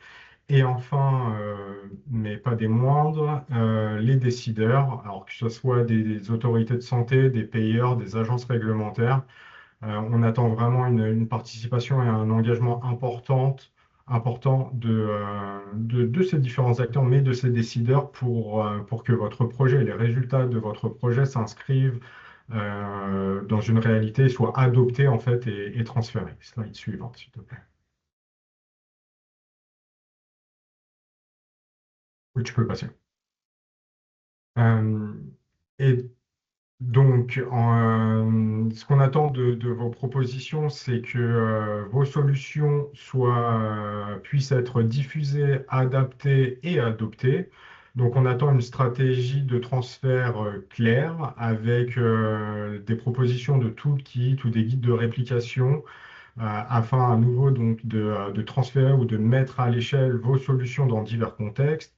Et enfin, mais pas des moindres, les décideurs, alors que ce soit des autorités de santé, des payeurs, des agences réglementaires. On attend vraiment une participation et un engagement important important de ces différents acteurs, mais de ces décideurs pour que votre projet, les résultats de votre projet s'inscrivent dans une réalité, soient adoptés en fait et transférés. Slide suivante, s'il te plaît. Oui, tu peux passer. Et donc, ce qu'on attend de vos propositions, c'est que vos solutions puissent être diffusées, adaptées et adoptées. Donc, on attend une stratégie de transfert claire avec des propositions de toolkits ou des guides de réplication afin à nouveau donc de transférer ou de mettre à l'échelle vos solutions dans divers contextes.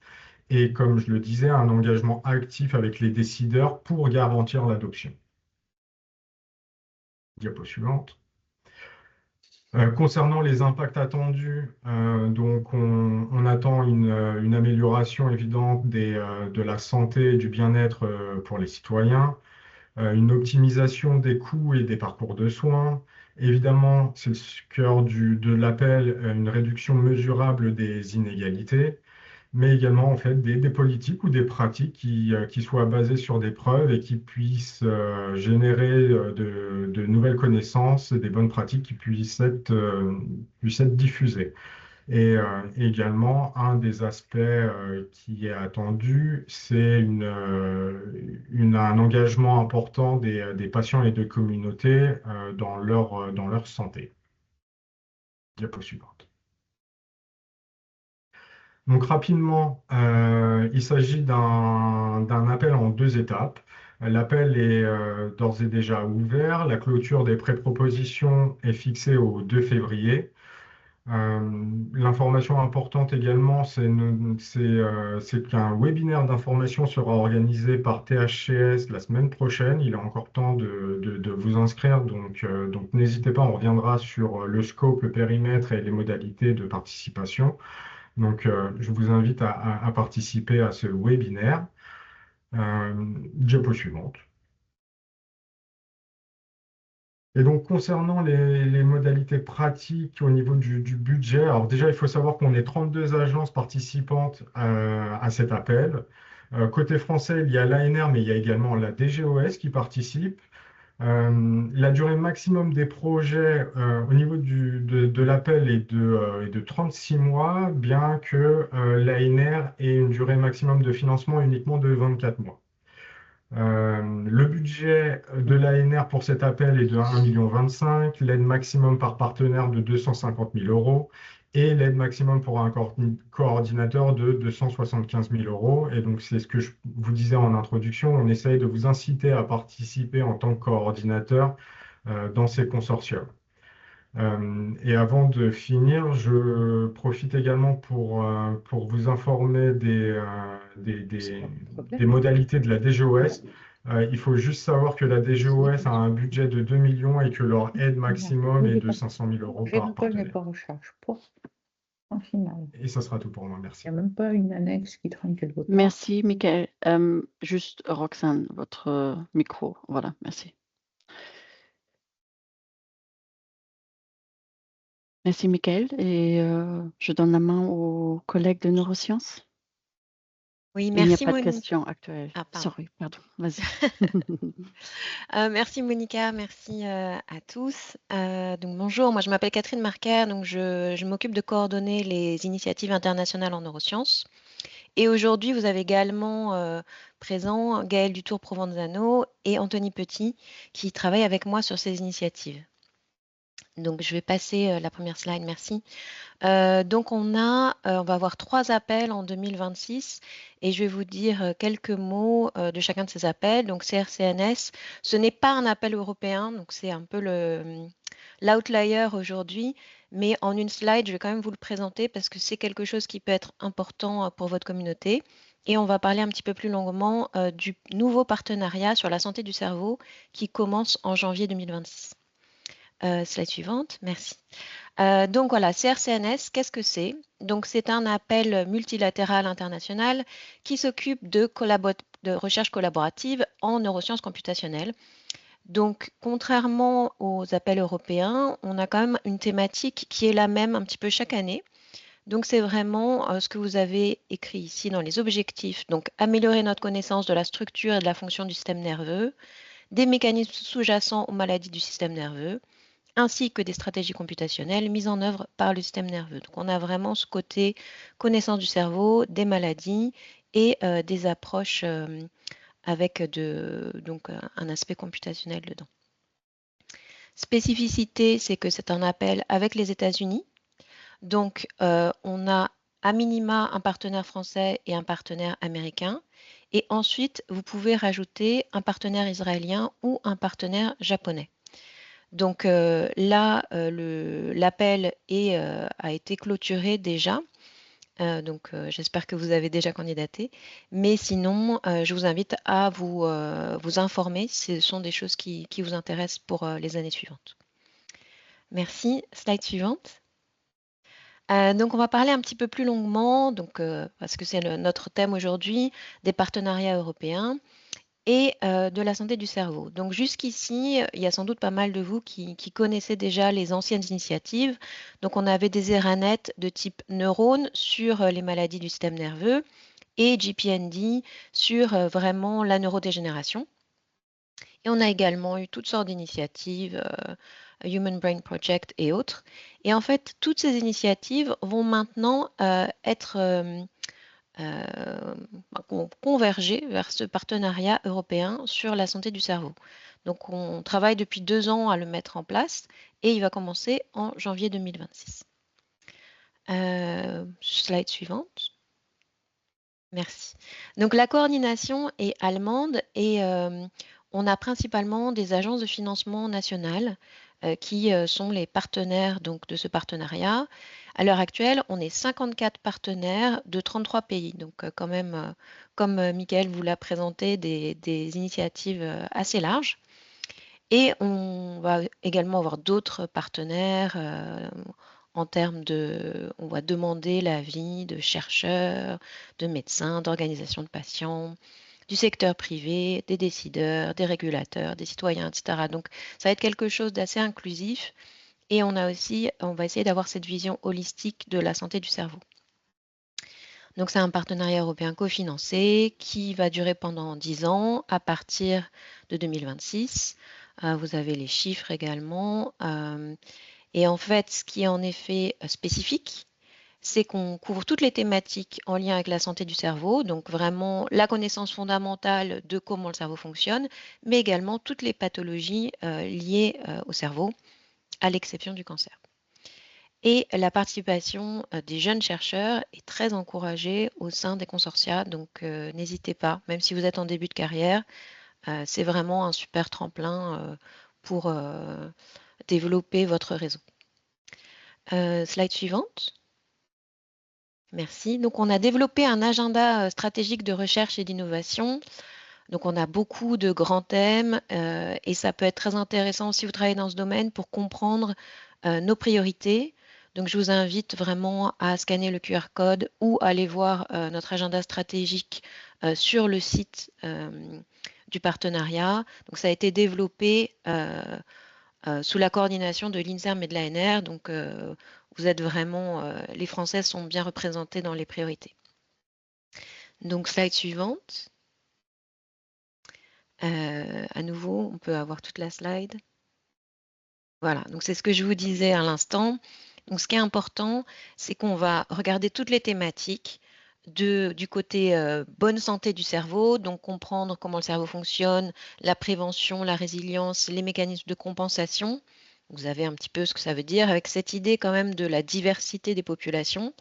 Et comme je le disais, un engagement actif avec les décideurs pour garantir l'adoption. Diapo suivante. Concernant les impacts attendus, donc on attend une amélioration évidente de la santé et du bien-être pour les citoyens, une optimisation des coûts et des parcours de soins. Évidemment, c'est le cœur de l'appel, une réduction mesurable des inégalités, mais également en fait des politiques ou des pratiques qui soient basées sur des preuves et qui puissent générer de nouvelles connaissances, des bonnes pratiques qui puissent être diffusées. Et également, un des aspects qui est attendu, c'est un engagement important des patients et des communautés dans leur santé. Diapo suivante. Donc rapidement, il s'agit d'un appel en 2 étapes. L'appel est d'ores et déjà ouvert. La clôture des pré-propositions est fixée au 2 février. L'information importante également, c'est qu'un webinaire d'information sera organisé par THCS la semaine prochaine. Il est encore temps de vous inscrire, donc n'hésitez pas, on reviendra sur le scope, le périmètre et les modalités de participation. Donc, je vous invite à participer à ce webinaire. Diapo suivante. Et donc, concernant les modalités pratiques au niveau du budget, alors déjà, il faut savoir qu'on est 32 agences participantes à cet appel. Côté français, il y a l'ANR, mais il y a également la DGOS qui participe. La durée maximum des projets au niveau de l'appel est de 36 mois, bien que l'ANR ait une durée maximum de financement uniquement de 24 mois. Le budget de l'ANR pour cet appel est de 1,25 million, l'aide maximum par partenaire de 250 000 euros et l'aide maximum pour un coordinateur de 275 000 euros. Et donc, c'est ce que je vous disais en introduction, on essaye de vous inciter à participer en tant que coordinateur dans ces consortiums. Et avant de finir, je profite également pour vous informer des modalités de la DGOS. Il faut juste savoir que la DGOS a un budget de 2 millions et que leur aide maximum est de 500 000 euros par partenaire. Pas en charge pour en finale. Et ça sera tout pour moi. Il Merci. n'y a même pas une annexe qui traîne quelque part. Merci, Michael. Juste Roxane, votre micro. Voilà, merci. Merci, Michael. Et je donne la main aux collègues de neurosciences. Oui, Il n'y a merci pas de questions actuelles. Ah, pardon. Sorry, pardon. Vas-y. Merci Monica, merci à tous. Donc bonjour, moi je m'appelle Catherine Marquer, donc je m'occupe de coordonner les initiatives internationales en neurosciences. Et aujourd'hui, vous avez également présent Gaël Dutour-Provenzano et Anthony Petit qui travaillent avec moi sur ces initiatives. Donc je vais passer la première slide, merci. Donc on va avoir 3 appels en 2026 et je vais vous dire quelques mots de chacun de ces appels. Donc CRCNS, ce n'est pas un appel européen, donc c'est un peu l'outlier aujourd'hui, mais en une slide, je vais quand même vous le présenter parce que c'est quelque chose qui peut être important pour votre communauté. Et on va parler un petit peu plus longuement du nouveau partenariat sur la santé du cerveau qui commence en janvier 2026. Slide suivante, merci. Donc voilà, CRCNS, qu'est-ce que c'est? Donc c'est un appel multilatéral international qui s'occupe de recherche collaborative en neurosciences computationnelles. Donc contrairement aux appels européens, on a quand même une thématique qui est la même un petit peu chaque année. Donc, c'est vraiment ce que vous avez écrit ici dans les objectifs. Donc, améliorer notre connaissance de la structure et de la fonction du système nerveux, des mécanismes sous-jacents aux maladies du système nerveux, ainsi que des stratégies computationnelles mises en œuvre par le système nerveux. Donc, on a vraiment ce côté connaissance du cerveau, des maladies et des approches avec donc, un aspect computationnel dedans. Spécificité, c'est que c'est un appel avec les États-Unis. Donc, on a à minima un partenaire français et un partenaire américain. Et ensuite, vous pouvez rajouter un partenaire israélien ou un partenaire japonais. Donc là, l'appel a été clôturé déjà. Donc j'espère que vous avez déjà candidaté. Mais sinon, je vous invite à vous informer si ce sont des choses qui vous intéressent pour les années suivantes. Merci. Slide suivante. Donc on va parler un petit peu plus longuement, donc, parce que c'est notre thème aujourd'hui, des partenariats européens et de la santé du cerveau. Donc jusqu'ici, il y a sans doute pas mal de vous qui connaissaient déjà les anciennes initiatives. Donc on avait des ERANET de type neurone sur les maladies du système nerveux et GPND sur vraiment la neurodégénération. Et on a également eu toutes sortes d'initiatives, Human Brain Project et autres. Et en fait, toutes ces initiatives vont maintenant converger vers ce partenariat européen sur la santé du cerveau. Donc, on travaille depuis 2 ans à le mettre en place et il va commencer en janvier 2026. Slide suivante. Merci. Donc, la coordination est allemande et on a principalement des agences de financement nationales qui sont les partenaires donc, de ce partenariat. À l'heure actuelle, on est 54 partenaires de 33 pays. Donc, quand même, comme Michael vous l'a présenté, des initiatives assez larges. Et on va également avoir d'autres partenaires en termes de... On va demander l'avis de chercheurs, de médecins, d'organisations de patients, du secteur privé, des décideurs, des régulateurs, des citoyens, etc. Donc, ça va être quelque chose d'assez inclusif. Et on va essayer d'avoir cette vision holistique de la santé du cerveau. Donc, c'est un partenariat européen cofinancé qui va durer pendant 10 ans à partir de 2026. Vous avez les chiffres également. Et en fait, ce qui est en effet spécifique, c'est qu'on couvre toutes les thématiques en lien avec la santé du cerveau, donc vraiment la connaissance fondamentale de comment le cerveau fonctionne, mais également toutes les pathologies liées au cerveau, à l'exception du cancer. Et la participation des jeunes chercheurs est très encouragée au sein des consortia, donc n'hésitez pas, même si vous êtes en début de carrière, c'est vraiment un super tremplin pour développer votre réseau. Slide suivante. Merci. Donc, on a développé un agenda stratégique de recherche et d'innovation. Donc, on a beaucoup de grands thèmes et ça peut être très intéressant si vous travaillez dans ce domaine pour comprendre nos priorités. Donc, je vous invite vraiment à scanner le QR code ou aller voir notre agenda stratégique sur le site du partenariat. Donc, ça a été développé sous la coordination de l'INSERM et de l'ANR. Donc, vous êtes vraiment, les Français sont bien représentés dans les priorités. Donc, slide suivante. À nouveau, on peut avoir toute la slide. Voilà, donc c'est ce que je vous disais à l'instant. Donc, ce qui est important, c'est qu'on va regarder toutes les thématiques du côté bonne santé du cerveau, donc comprendre comment le cerveau fonctionne, la prévention, la résilience, les mécanismes de compensation. Vous avez un petit peu ce que ça veut dire avec cette idée quand même de la diversité des populations.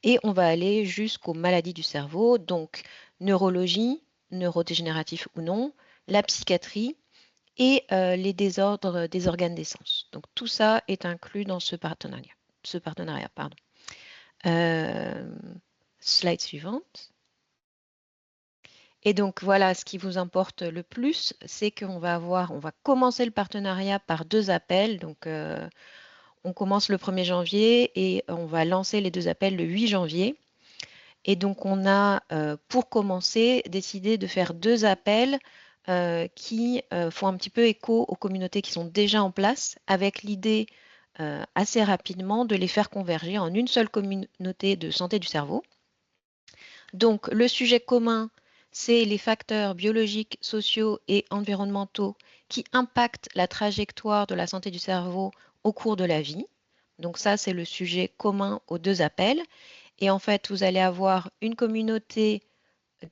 Et on va aller jusqu'aux maladies du cerveau, donc neurologie, neurodégénératif ou non, la psychiatrie et les désordres des organes des sens. Donc tout ça est inclus dans ce partenariat. Slide suivante. Et donc voilà, ce qui vous importe le plus, c'est qu'on va commencer le partenariat par 2 appels. Donc on commence le 1er janvier et on va lancer les 2 appels le 8 janvier. Et donc on a, pour commencer, décidé de faire 2 appels qui font un petit peu écho aux communautés qui sont déjà en place, avec l'idée assez rapidement de les faire converger en une seule communauté de santé du cerveau. Donc, le sujet commun, c'est les facteurs biologiques, sociaux et environnementaux qui impactent la trajectoire de la santé du cerveau au cours de la vie. Donc ça, c'est le sujet commun aux deux appels. Et en fait, vous allez avoir une communauté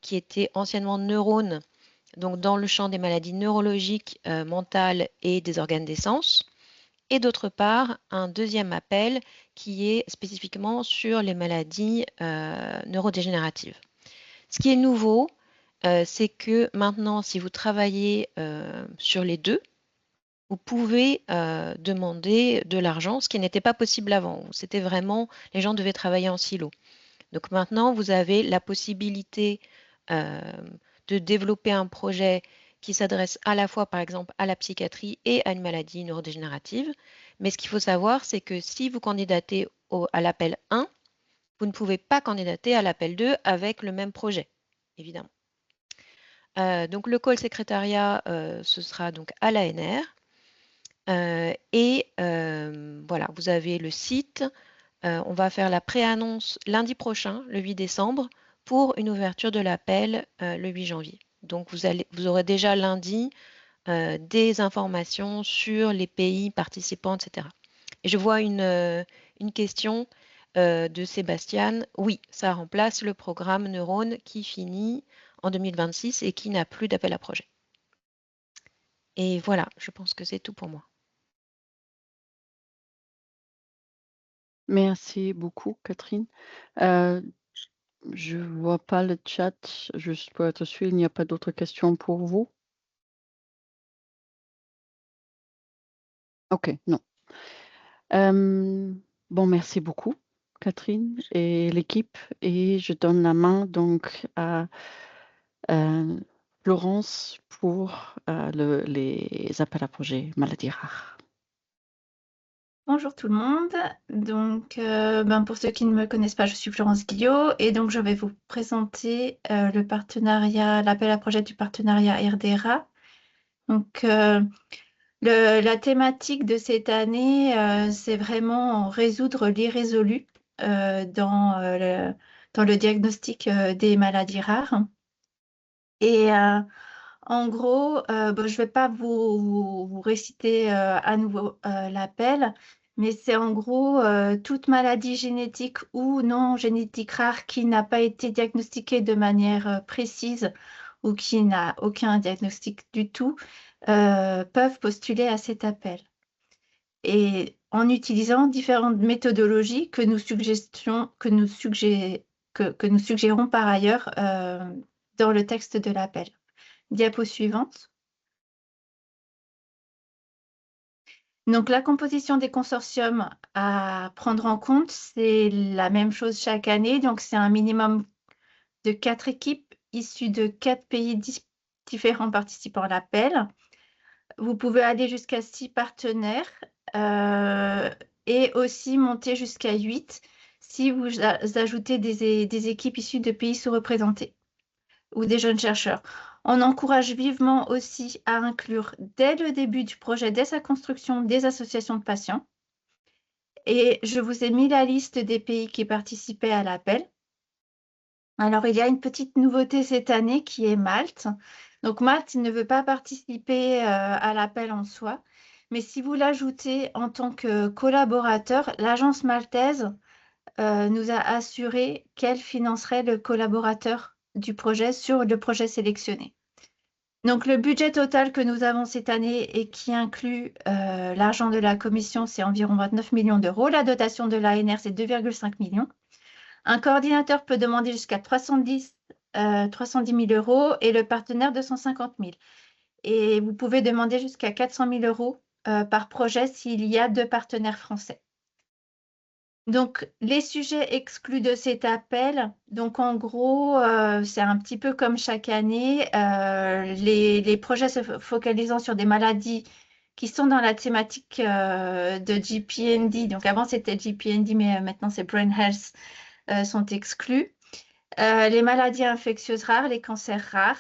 qui était anciennement neurones, donc dans le champ des maladies neurologiques, mentales et des organes des sens. Et d'autre part, un deuxième appel qui est spécifiquement sur les maladies neurodégénératives. Ce qui est nouveau, c'est que maintenant, si vous travaillez sur les deux, vous pouvez demander de l'argent, ce qui n'était pas possible avant. C'était vraiment, les gens devaient travailler en silo. Donc maintenant, vous avez la possibilité de développer un projet qui s'adresse à la fois, par exemple, à la psychiatrie et à une maladie neurodégénérative. Mais ce qu'il faut savoir, c'est que si vous candidatez à l'appel 1, vous ne pouvez pas candidater à l'appel 2 avec le même projet, évidemment. Donc le call secrétariat, ce sera donc à l'ANR. Voilà, vous avez le site. On va faire la pré-annonce lundi prochain, le 8 décembre, pour une ouverture de l'appel le 8 janvier. Donc vous aurez déjà lundi des informations sur les pays participants, etc. Et je vois une question de Sébastien. Oui, ça remplace le programme Neurone qui finit en 2026 et qui n'a plus d'appel à projet. Et voilà, je pense que c'est tout pour moi. Merci beaucoup, Catherine. Je ne vois pas le chat, juste pour être sûr, il n'y a pas d'autres questions pour vous? Ok, non. Bon, merci beaucoup, Catherine et l'équipe. Et je donne la main donc à Florence pour les appels à projets maladies rares. Bonjour tout le monde. Donc, pour ceux qui ne me connaissent pas, je suis Florence Guillot et donc je vais vous présenter le partenariat, l'appel à projet du partenariat RDRA. Donc, la thématique de cette année, c'est vraiment résoudre l'irrésolu dans le diagnostic des maladies rares. Et en gros, je ne vais pas vous réciter à nouveau l'appel, mais c'est en gros toute maladie génétique ou non génétique rare qui n'a pas été diagnostiquée de manière précise ou qui n'a aucun diagnostic du tout, peuvent postuler à cet appel. Et en utilisant différentes méthodologies que nous suggérons par ailleurs dans le texte de l'appel. Diapo suivante. Donc, la composition des consortiums à prendre en compte, c'est la même chose chaque année. Donc, c'est un minimum de 4 équipes issues de 4 pays différents participant à l'appel. Vous pouvez aller jusqu'à 6 partenaires et aussi monter jusqu'à 8 si vous ajoutez des équipes issues de pays sous-représentés ou des jeunes chercheurs. On encourage vivement aussi à inclure dès le début du projet, dès sa construction, des associations de patients. Et je vous ai mis la liste des pays qui participaient à l'appel. Alors, il y a une petite nouveauté cette année qui est Malte. Donc, Malte ne veut pas participer à l'appel en soi, mais si vous l'ajoutez en tant que collaborateur, l'agence maltaise nous a assuré qu'elle financerait le collaborateur du projet sur le projet sélectionné. Donc, le budget total que nous avons cette année et qui inclut l'argent de la commission, c'est environ 29 millions d'euros. La dotation de l'ANR, c'est 2,5 millions. Un coordinateur peut demander jusqu'à 310 000 euros et le partenaire 250 000. Et vous pouvez demander jusqu'à 400 000 euros par projet s'il y a 2 partenaires français. Donc, les sujets exclus de cet appel, donc en gros, c'est un petit peu comme chaque année, les projets se focalisant sur des maladies qui sont dans la thématique de GPND. Donc, avant, c'était GPND, mais maintenant, c'est Brain Health, sont exclus. Les maladies infectieuses rares, les cancers rares,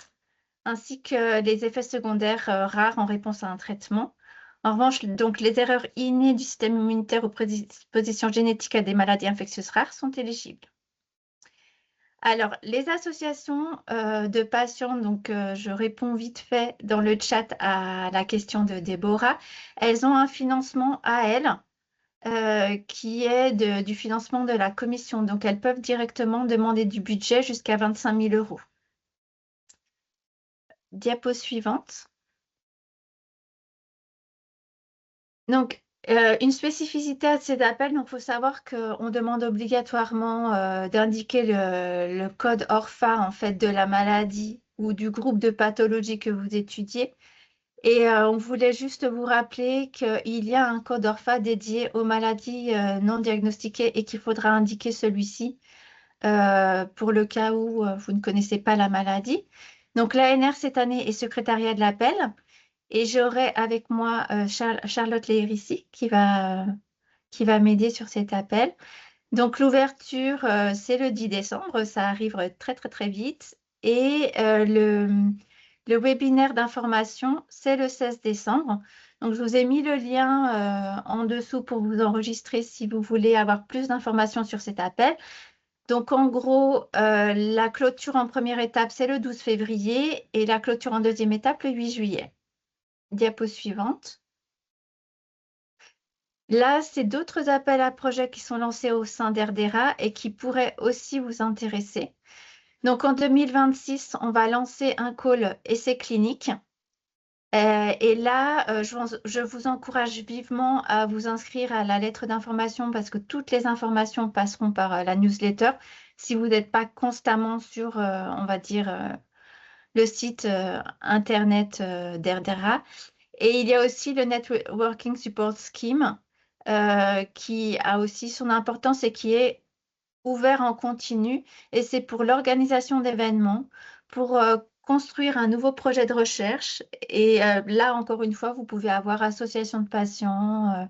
ainsi que les effets secondaires rares en réponse à un traitement. En revanche, donc, les erreurs innées du système immunitaire ou prédispositions génétiques à des maladies infectieuses rares sont éligibles. Alors, les associations de patients, donc je réponds vite fait dans le chat à la question de Déborah, elles ont un financement à elles qui est du financement de la commission. Donc, elles peuvent directement demander du budget jusqu'à 25 000 euros. Diapo suivante. Donc, une spécificité à ces appels, il faut savoir qu'on demande obligatoirement d'indiquer le code ORFA en fait, de la maladie ou du groupe de pathologie que vous étudiez. Et on voulait juste vous rappeler qu'il y a un code ORFA dédié aux maladies non diagnostiquées et qu'il faudra indiquer celui-ci pour le cas où vous ne connaissez pas la maladie. Donc, l'ANR cette année est secrétariat de l'appel. Et j'aurai avec moi Charlotte Lérissi qui va m'aider sur cet appel. Donc, l'ouverture, c'est le 10 décembre, ça arrive très, très, très vite. Et le webinaire d'information, c'est le 16 décembre. Donc, je vous ai mis le lien en dessous pour vous enregistrer si vous voulez avoir plus d'informations sur cet appel. Donc, en gros, la clôture en première étape, c'est le 12 février et la clôture en deuxième étape, le 8 juillet. Diapo suivante. Là, c'est d'autres appels à projets qui sont lancés au sein d'Herdera et qui pourraient aussi vous intéresser. Donc, en 2026, on va lancer un call essai clinique. Et là, je vous encourage vivement à vous inscrire à la lettre d'information parce que toutes les informations passeront par la newsletter. Si vous n'êtes pas constamment sur, on va dire, le site internet d'Herdera. Et il y a aussi le Networking Support Scheme qui a aussi son importance et qui est ouvert en continu. Et c'est pour l'organisation d'événements, pour construire un nouveau projet de recherche. Et là, encore une fois, vous pouvez avoir association de patients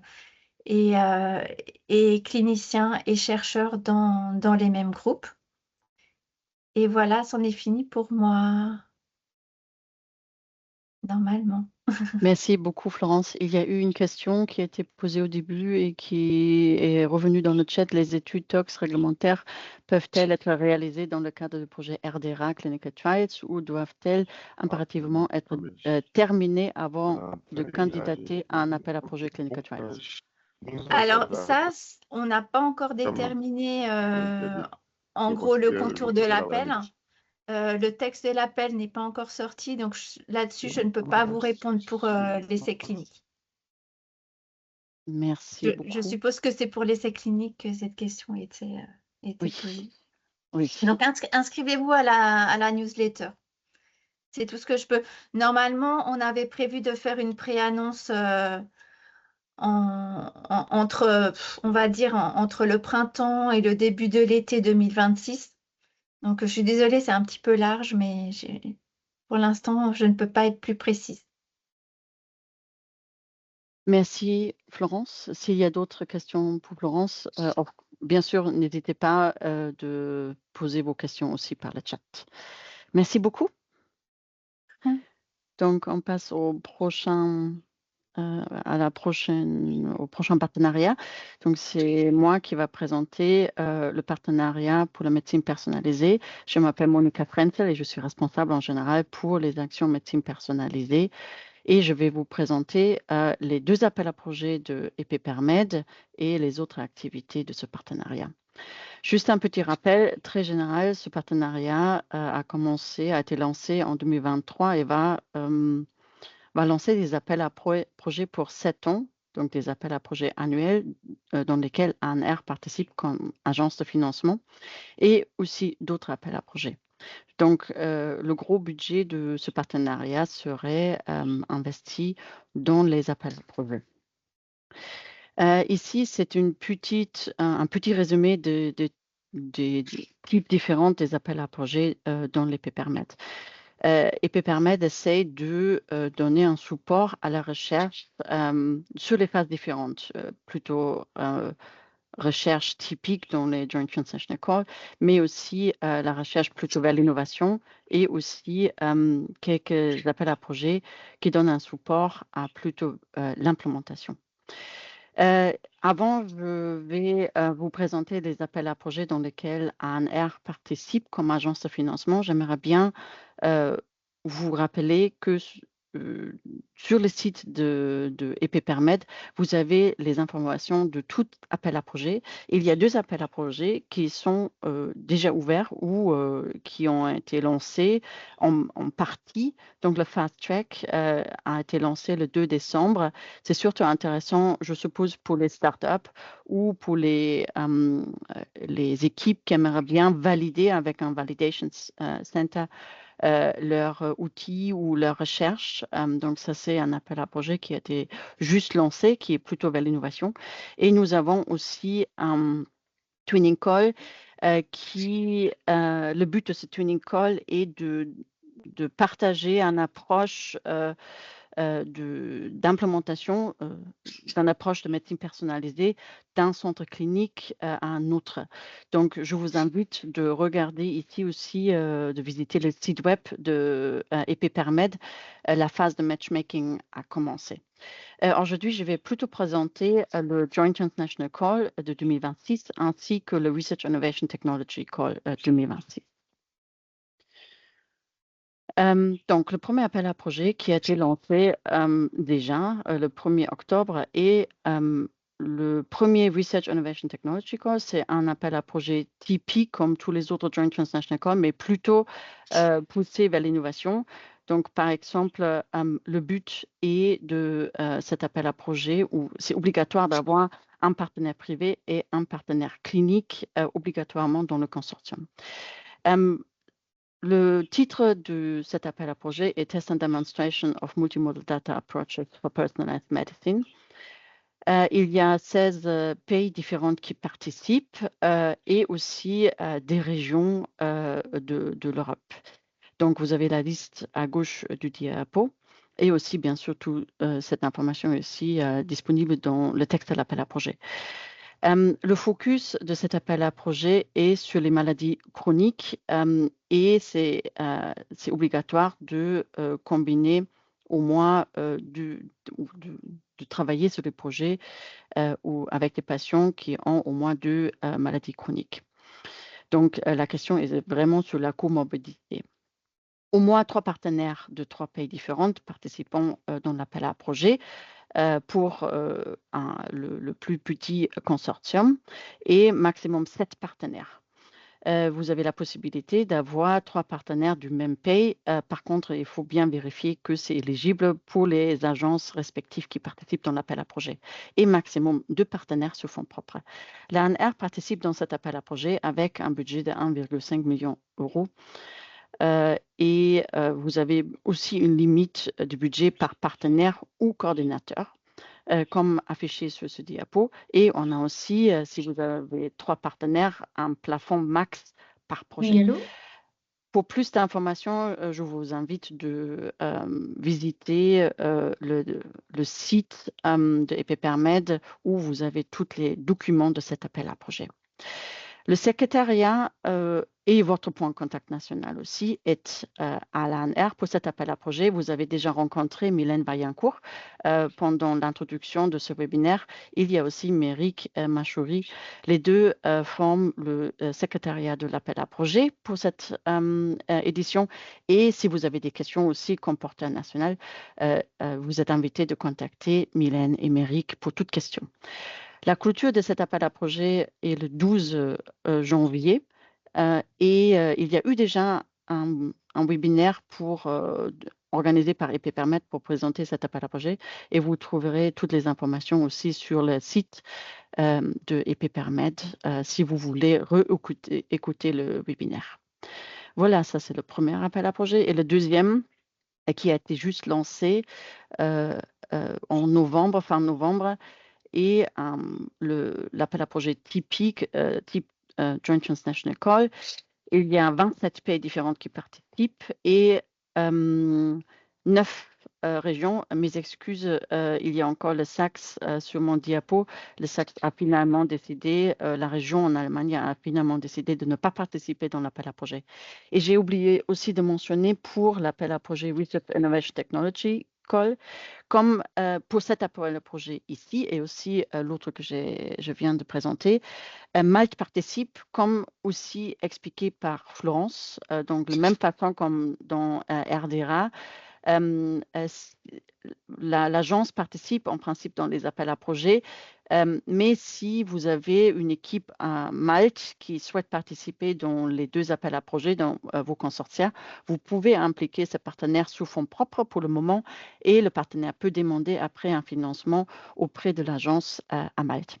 et cliniciens et chercheurs dans les mêmes groupes. Et voilà, c'en est fini pour moi, normalement. Merci beaucoup, Florence. Il y a eu une question qui a été posée au début et qui est revenue dans le chat. Les études tox réglementaires peuvent-elles être réalisées dans le cadre du projet RDRA Clinical Trials ou doivent-elles impérativement être terminées avant de candidater à un appel à projet Clinical Trials? Alors ça, on n'a pas encore déterminé en gros le contour de l'appel. Le texte de l'appel n'est pas encore sorti, donc là-dessus, je ne peux pas vous répondre pour l'essai clinique. Merci beaucoup. Je suppose que c'est pour l'essai clinique que cette question était posée. Oui. Donc, inscrivez-vous à la newsletter. C'est tout ce que je peux. Normalement, on avait prévu de faire une pré-annonce entre, on va dire, entre le printemps et le début de l'été 2026. Donc, je suis désolée, c'est un petit peu large, mais pour l'instant, je ne peux pas être plus précise. Merci, Florence. S'il y a d'autres questions pour Florence, bien sûr, n'hésitez pas de poser vos questions aussi par le chat. Merci beaucoup. Donc, on passe au prochain partenariat. Donc, c'est moi qui va présenter le partenariat pour la médecine personnalisée. Je m'appelle Monica Frenzel et je suis responsable en général pour les actions médecine personnalisée. Et je vais vous présenter les deux appels à projets de EPPermed et les autres activités de ce partenariat. Juste un petit rappel très général, ce partenariat a été lancé en 2023 et va lancer des appels à projets pour 7 ans, donc des appels à projets annuels dans lesquels ANR participe comme agence de financement et aussi d'autres appels à projets. Donc, le gros budget de ce partenariat serait investi dans les appels à projets. Ici, c'est un petit résumé des types différents des appels à projets dans l'EPPermed. EPPermed essaie de donner un support à la recherche sur les phases différentes, plutôt recherche typique dans les Joint Transnational Calls, mais aussi la recherche plutôt vers l'innovation et aussi quelques appels à projets qui donnent un support à plutôt l'implémentation. Avant, je vais vous présenter les appels à projets dans lesquels ANR participe comme agence de financement. J'aimerais bien vous rappeler que sur le site de EPPermed, vous avez les informations de tout appel à projet. Il y a 2 appels à projet qui sont déjà ouverts ou qui ont été lancés en partie. Donc, le Fast Track a été lancé le 2 décembre. C'est surtout intéressant, je suppose, pour les startups ou pour les équipes qui aimeraient bien valider avec un Validation Center leurs outils ou leurs recherches. Donc, ça, c'est un appel à projet qui a été juste lancé, qui est plutôt vers l'innovation. Et nous avons aussi un Twinning Call le but de ce Twinning Call est de partager une approche d'implémentation d'une approche de médecine personnalisée d'un centre clinique à un autre. Donc, je vous invite de regarder ici aussi, de visiter le site web de EPPermed. La phase de matchmaking a commencé. Aujourd'hui, je vais plutôt présenter le Joint International Call de 2026 ainsi que le Research Innovation Technology Call 2026. Donc, le premier appel à projet qui a été lancé déjà le 1er octobre et le premier Research Innovation Technology Call, c'est un appel à projet typique comme tous les autres Joint Transnational Calls, mais plutôt poussé vers l'innovation. Donc, par exemple, le but est de cet appel à projet où c'est obligatoire d'avoir un partenaire privé et un partenaire clinique obligatoirement dans le consortium. Le titre de cet appel à projet est Test and Demonstration of Multimodal Data Approaches for Personalized Medicine. Il y a 16 pays différents qui participent et aussi des régions de l'Europe. Donc, vous avez la liste à gauche du diapo et aussi, bien sûr, toute cette information est aussi disponible dans le texte de l'appel à projet. Le focus de cet appel à projet est sur les maladies chroniques et c'est obligatoire de combiner au moins de travailler sur des projets ou avec des patients qui ont au moins 2 maladies chroniques. Donc, la question est vraiment sur la comorbidité. Au moins 3 partenaires de 3 pays différents participant dans l'appel à projet pour le plus petit consortium et maximum 7 partenaires. Vous avez la possibilité d'avoir 3 partenaires du même pays. Par contre, il faut bien vérifier que c'est éligible pour les agences respectives qui participent dans l'appel à projet et maximum 2 partenaires sur fonds propres. L'ANR participe dans cet appel à projet avec un budget de 1,5 million d'euros. Et vous avez aussi une limite de budget par partenaire ou coordinateur, comme affiché sur ce diapo. Et on a aussi, si vous avez 3 partenaires, un plafond max par projet. Oui, allô? Pour plus d'informations, je vous invite de visiter le site de EPPermed où vous avez tous les documents de cet appel à projet. Le secrétariat et votre point de contact national aussi est à l'ANR pour cet appel à projet. Vous avez déjà rencontré Mylène Vaillancourt pendant l'introduction de ce webinaire. Il y a aussi Méric Machouri. Les deux forment le secrétariat de l'appel à projet pour cette édition. Et si vous avez des questions aussi comme porteur national, vous êtes invité de contacter Mylène et Méric pour toute question. La clôture de cet appel à projet est le 12 janvier et il y a eu déjà un webinaire organisé par EPPermed pour présenter cet appel à projet et vous trouverez toutes les informations aussi sur le site de EPPermed si vous voulez écouter le webinaire. Voilà, ça c'est le premier appel à projet et le deuxième qui a été juste lancé en novembre, fin novembre, et l'appel à projet typique, type Joint Transnational Call. Il y a 27 pays différents qui participent et 9 régions. Mes excuses, il y a encore le Saxe sur mon diapo. Le Saxe a finalement décidé, la région en Allemagne a finalement décidé de ne pas participer dans l'appel à projet. Et j'ai oublié aussi de mentionner pour l'appel à projet Research Innovation Technology Call, comme pour cet appel à projet ici et aussi l'autre que je viens de présenter, Malte participe, comme aussi expliqué par Florence, donc de la même façon comme dans RDRA. L'agence participe en principe dans les appels à projets, mais si vous avez une équipe à Malte qui souhaite participer dans les 2 appels à projets dans vos consortia, vous pouvez impliquer ce partenaire sous fonds propres pour le moment et le partenaire peut demander après un financement auprès de l'agence à Malte.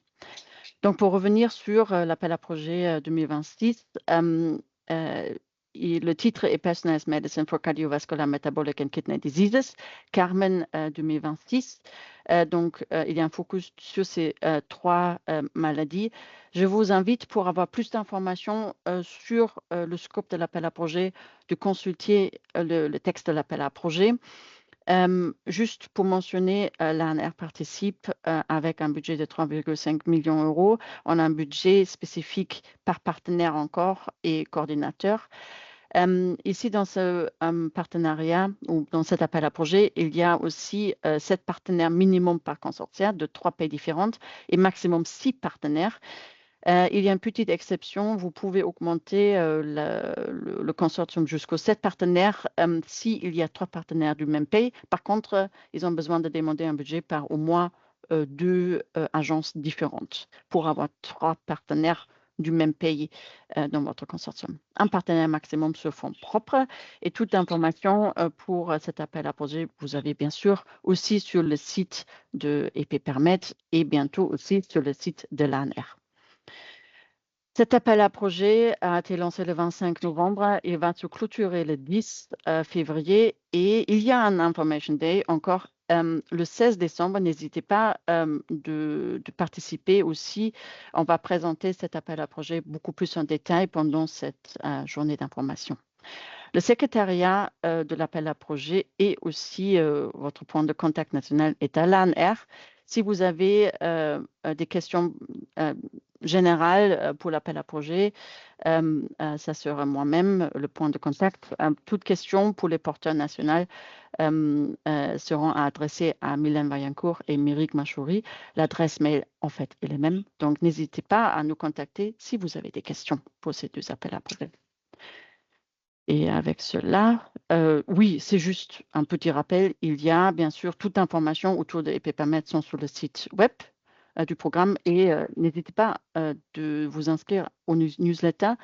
Donc, pour revenir sur l'appel à projet 2026, le titre est Personalized Medicine for Cardiovascular, Metabolic and Kidney Diseases, Carmen 2026. Donc, il y a un focus sur ces 3 maladies. Je vous invite, pour avoir plus d'informations sur le scope de l'appel à projet, de consulter le texte de l'appel à projet. Juste pour mentionner, l'ANR participe avec un budget de 3,5 millions d'euros. On a un budget spécifique par partenaire encore et coordinateur. Ici, dans ce partenariat ou dans cet appel à projet, il y a aussi 7 partenaires minimum par consortia de 3 pays différents et maximum 6 partenaires. Il y a une petite exception, vous pouvez augmenter le consortium jusqu'aux 7 partenaires s'il y a 3 partenaires du même pays. Par contre, ils ont besoin de demander un budget par au moins 2 agences différentes pour avoir 3 partenaires du même pays dans votre consortium. Un partenaire maximum sur fonds propres et toute information pour cet appel à projet, vous avez bien sûr aussi sur le site de EP-Permet et bientôt aussi sur le site de l'ANR. Cet appel à projet a été lancé le 25 novembre et va se clôturer le 10 février. Et il y a un Information Day encore le 16 décembre. N'hésitez pas de participer aussi. On va présenter cet appel à projet beaucoup plus en détail pendant cette journée d'information. Le secrétariat de l'appel à projet et aussi votre point de contact national est à l'ANR. Si vous avez des questions générales pour l'appel à projet, ça sera moi-même le point de contact. Toutes questions pour les porteurs nationaux seront adressées à Mylène Vaillancourt et Myrick Machouri. L'adresse mail, en fait, est la même. Donc, n'hésitez pas à nous contacter si vous avez des questions pour ces 2 appels à projet. Et avec cela, oui, c'est juste un petit rappel. Il y a bien sûr toute information autour de EP-Permet sont sur le site web du programme et n'hésitez pas de vous inscrire au newsletter.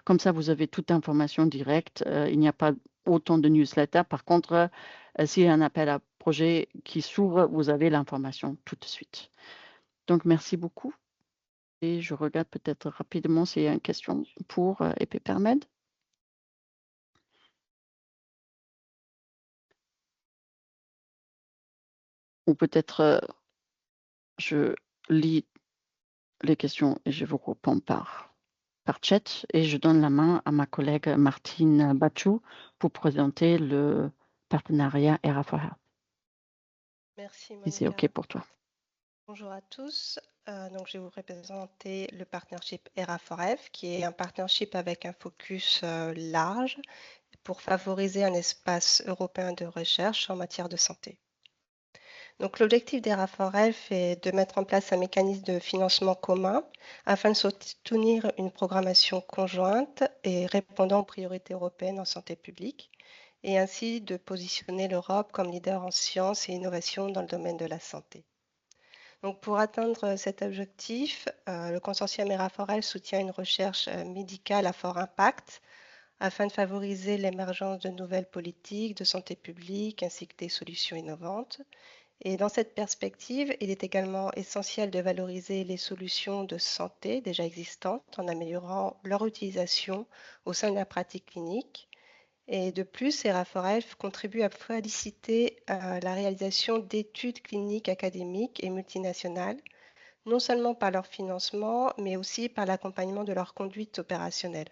Comme ça, vous avez toute information directe. Il n'y a pas autant de newsletters. Par contre, s'il y a un appel à projet qui s'ouvre, vous avez l'information tout de suite. Donc, merci beaucoup. Et je regarde peut-être rapidement s'il y a une question pour EP-Permet. Ou peut-être je lis les questions et je vous réponds par chat et je donne la main à ma collègue Martine Bachou pour présenter le partenariat ERA4Health. Merci Si c'est Monica. OK pour toi. Bonjour à tous. Donc, je vais vous présenter le partnership ERA4Health, qui est un partnership avec un focus large pour favoriser un espace européen de recherche en matière de santé. Donc, l'objectif d'ERA4Health est de mettre en place un mécanisme de financement commun afin de soutenir une programmation conjointe et répondant aux priorités européennes en santé publique, et ainsi de positionner l'Europe comme leader en sciences et innovation dans le domaine de la santé. Donc, pour atteindre cet objectif, le consortium ERA4Health soutient une recherche médicale à fort impact afin de favoriser l'émergence de nouvelles politiques de santé publique ainsi que des solutions innovantes. Et dans cette perspective, il est également essentiel de valoriser les solutions de santé déjà existantes en améliorant leur utilisation au sein de la pratique clinique. Et de plus, ERA4Health contribue à faciliter la réalisation d'études cliniques académiques et multinationales, non seulement par leur financement, mais aussi par l'accompagnement de leur conduite opérationnelle.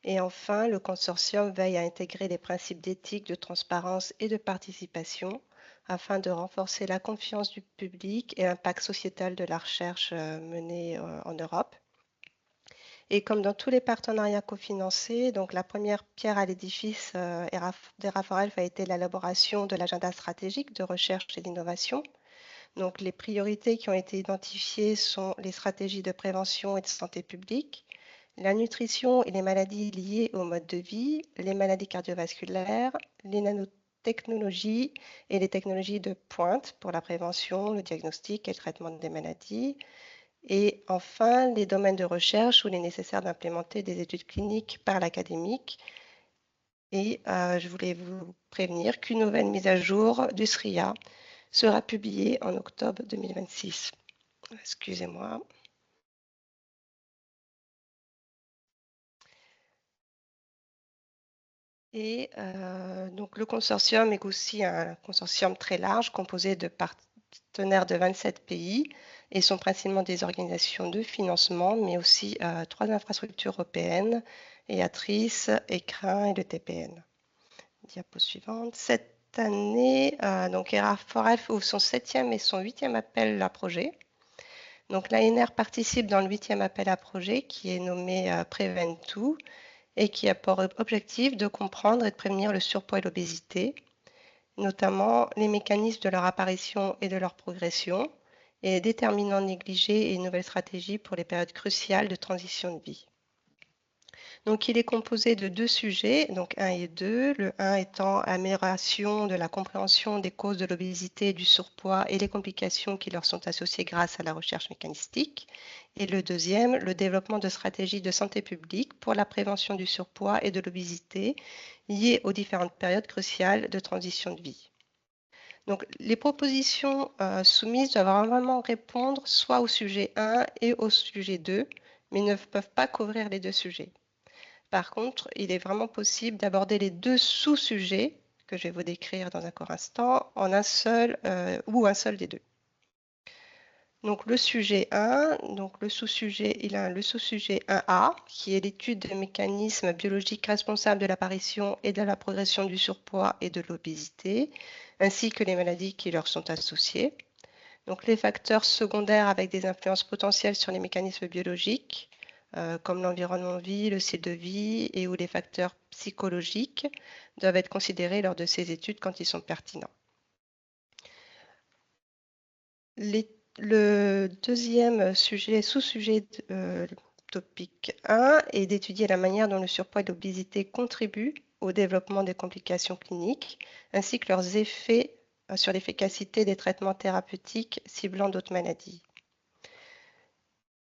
Et enfin, le consortium veille à intégrer les principes d'éthique, de transparence et de participation afin de renforcer la confiance du public et l'impact sociétal de la recherche menée en Europe. Et comme dans tous les partenariats cofinancés, donc la première pierre à l'édifice d'Era4Health a été l'élaboration de l'agenda stratégique de recherche et d'innovation. Donc les priorités qui ont été identifiées sont les stratégies de prévention et de santé publique, la nutrition et les maladies liées au mode de vie, les maladies cardiovasculaires, les nanotechnologies et les technologies de pointe pour la prévention, le diagnostic et le traitement des maladies. Et enfin, les domaines de recherche où il est nécessaire d'implémenter des études cliniques par l'académique. Et je voulais vous prévenir qu'une nouvelle mise à jour du SRIA sera publiée en octobre 2026. Excusez-moi. Et donc le consortium est aussi un consortium très large composé de partenaires de 27 pays et sont principalement des organisations de financement, mais aussi 3 infrastructures européennes, EATRIS, ECRIN et le TPN. Diapo suivante. Cette année, donc Era4Health ouvre son 7e et son 8e appel à projet. Donc l'ANR participe dans le 8e appel à projet qui est nommé Prevent2 et qui a pour objectif de comprendre et de prévenir le surpoids et l'obésité, notamment les mécanismes de leur apparition et de leur progression, et les déterminants négligés et une nouvelle stratégie pour les périodes cruciales de transition de vie. Donc, il est composé de 2 sujets, donc 1 et 2. Le 1 étant amélioration de la compréhension des causes de l'obésité et du surpoids et les complications qui leur sont associées grâce à la recherche mécanistique. Et le deuxième, le développement de stratégies de santé publique pour la prévention du surpoids et de l'obésité liées aux différentes périodes cruciales de transition de vie. Donc, les propositions soumises doivent vraiment répondre soit au sujet 1 et au sujet 2, mais ne peuvent pas couvrir les 2 sujets. Par contre, il est vraiment possible d'aborder les 2 sous-sujets que je vais vous décrire dans un court instant en un seul ou un seul des 2. Donc le sujet 1, donc le sous-sujet, il a le sous-sujet 1A qui est l'étude des mécanismes biologiques responsables de l'apparition et de la progression du surpoids et de l'obésité, ainsi que les maladies qui leur sont associées. Donc les facteurs secondaires avec des influences potentielles sur les mécanismes biologiques, comme l'environnement de vie, le style de vie et ou les facteurs psychologiques doivent être considérés lors de ces études quand ils sont pertinents. Le deuxième sujet, sous-sujet topic 1 est d'étudier la manière dont le surpoids et l'obésité contribuent au développement des complications cliniques ainsi que leurs effets sur l'efficacité des traitements thérapeutiques ciblant d'autres maladies.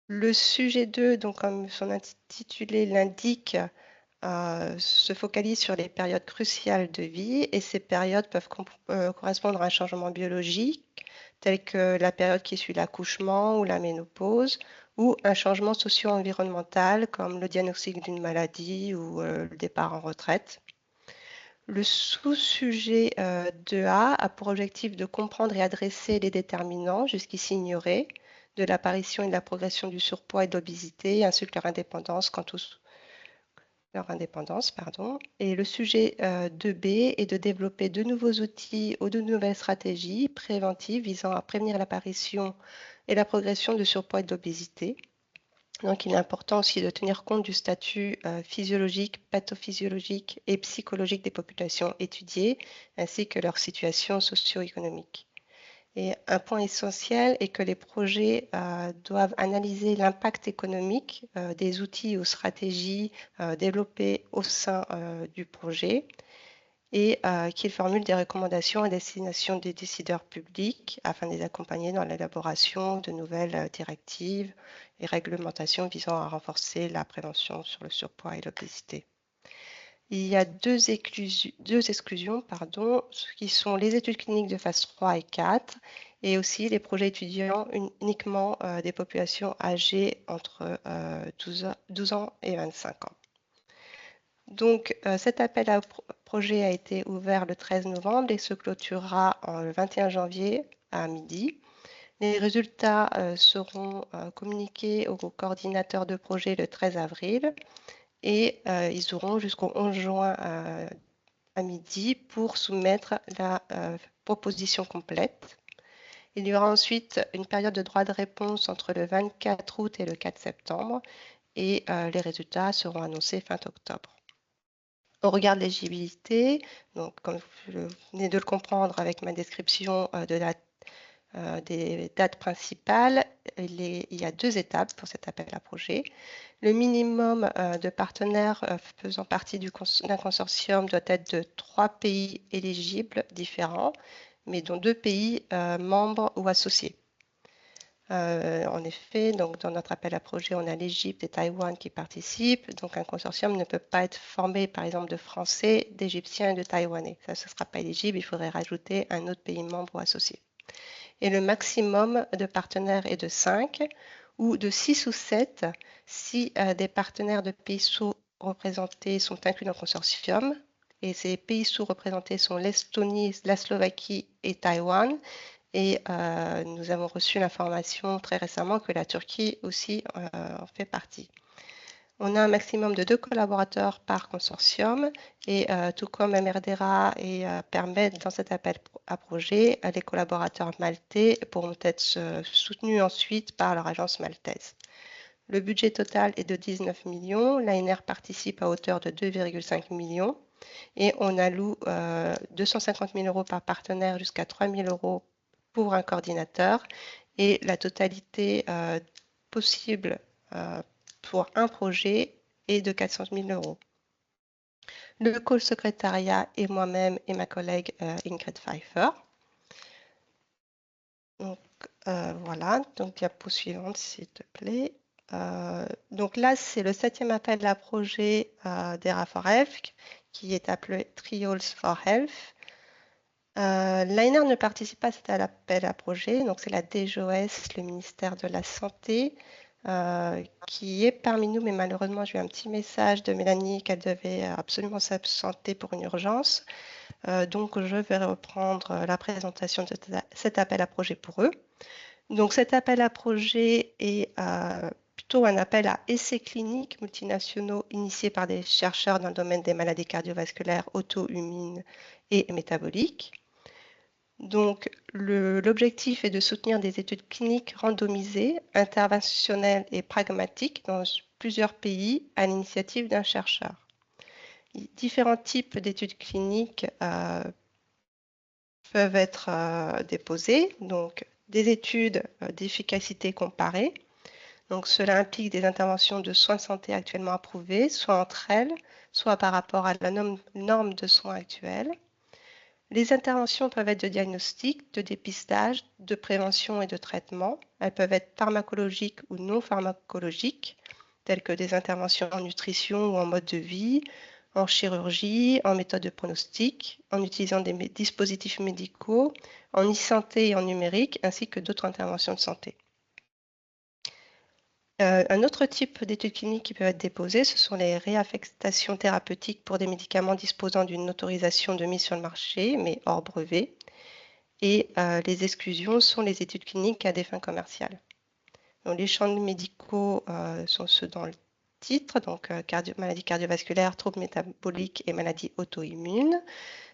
Le sujet 2, donc comme son intitulé l'indique, se focalise sur les périodes cruciales de vie et ces périodes peuvent correspondre à un changement biologique tel que la période qui suit l'accouchement ou la ménopause ou un changement socio-environnemental comme le diagnostic d'une maladie ou le départ en retraite. Le sous-sujet 2A a pour objectif de comprendre et adresser les déterminants jusqu'ici ignorés de l'apparition et de la progression du surpoids et de l'obésité, ainsi que leur indépendance Et le sujet 2B est de développer de nouveaux outils ou de nouvelles stratégies préventives visant à prévenir l'apparition et la progression du surpoids et de l'obésité. Donc, il est important aussi de tenir compte du statut physiologique, pathophysiologique et psychologique des populations étudiées, ainsi que leur situation socio-économique. Et un point essentiel est que les projets doivent analyser l'impact économique des outils ou stratégies développés au sein du projet et qu'ils formulent des recommandations à destination des décideurs publics afin de les accompagner dans l'élaboration de nouvelles directives et réglementations visant à renforcer la prévention sur le surpoids et l'obésité. Il y a deux exclusions, qui sont les études cliniques de phase 3 et 4 et aussi les projets étudiants uniquement des populations âgées entre 12 ans et 25 ans. Donc, cet appel à projet a été ouvert le 13 novembre et se clôturera le 21 janvier à midi. Les résultats seront communiqués aux coordinateurs de projet le 13 avril. et ils auront jusqu'au 11 juin à midi pour soumettre la proposition complète. Il y aura ensuite une période de droit de réponse entre le 24 août et le 4 septembre et les résultats seront annoncés fin octobre. Au regard de l'éligibilité, donc comme vous venez de le comprendre avec ma description des dates principales, il y a 2 étapes pour cet appel à projet. Le minimum de partenaires faisant partie d'un consortium doit être de 3 pays éligibles différents, mais dont 2 pays membres ou associés. En effet, donc dans notre appel à projet, on a l'Égypte et Taïwan qui participent. Donc un consortium ne peut pas être formé, par exemple, de Français, d'Égyptiens et de Taïwanais. Ça, ce ne sera pas éligible. Il faudrait rajouter un autre pays membre ou associé. Et le maximum de partenaires est de 5 ou de 6 ou 7 si des partenaires de pays sous-représentés sont inclus dans le consortium. Et ces pays sous-représentés sont l'Estonie, la Slovaquie et Taïwan. Et nous avons reçu l'information très récemment que la Turquie aussi en fait partie. On a un maximum de 2 collaborateurs par consortium et tout comme MRDERA permet dans cet appel à projet, les collaborateurs maltais pourront être soutenus ensuite par leur agence maltaise. Le budget total est de 19 millions, l'ANR participe à hauteur de 2,5 millions et on alloue 250 000 € par partenaire jusqu'à 3 000 € pour un coordinateur et la totalité possible pour un projet est de 400 000 €. Le call secrétariat et moi-même et ma collègue Ingrid Pfeiffer. Donc voilà, donc diapo suivante s'il te plaît. Donc là, c'est le 7e appel à projet d'ERA4Health qui est appelé Trials for Health. L'ANR ne participe pas à cet appel à projet, donc c'est la DGOS, le ministère de la Santé, qui est parmi nous, mais malheureusement j'ai eu un petit message de Mélanie qu'elle devait absolument s'absenter pour une urgence. Donc je vais reprendre la présentation de cet appel à projet pour eux. Donc cet appel à projet est plutôt un appel à essais cliniques multinationaux initiés par des chercheurs dans le domaine des maladies cardiovasculaires, auto-immunes et métaboliques. Donc, l'objectif est de soutenir des études cliniques randomisées, interventionnelles et pragmatiques dans plusieurs pays à l'initiative d'un chercheur. Différents types d'études cliniques peuvent être déposés, donc des études d'efficacité comparée. Donc, cela implique des interventions de soins de santé actuellement approuvées, soit entre elles, soit par rapport à la norme de soins actuelle. Les interventions peuvent être de diagnostic, de dépistage, de prévention et de traitement. Elles peuvent être pharmacologiques ou non pharmacologiques, telles que des interventions en nutrition ou en mode de vie, en chirurgie, en méthode de pronostic, en utilisant des dispositifs médicaux, en e-santé et en numérique, ainsi que d'autres interventions de santé. Un autre type d'études cliniques qui peuvent être déposées, ce sont les réaffectations thérapeutiques pour des médicaments disposant d'une autorisation de mise sur le marché, mais hors brevet. Et les exclusions sont les études cliniques à des fins commerciales. Donc, les champs médicaux sont ceux dans le titre, donc maladies cardiovasculaires, troubles métaboliques et maladies auto-immunes.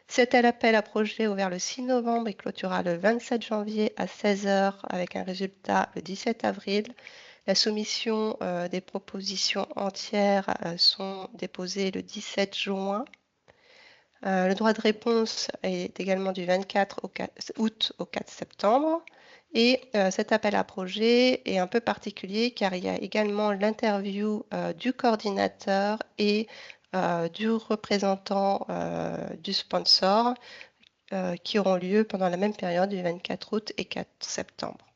Cet appel à projet ouvert le 6 novembre et clôturera le 27 janvier à 16 h avec un résultat le 17 avril. La soumission des propositions entières sont déposées le 17 juin. Le droit de réponse est également du 24 août au 4 septembre. Et cet appel à projet est un peu particulier car il y a également l'interview du coordinateur et du représentant du sponsor qui auront lieu pendant la même période du 24 août et 4 septembre.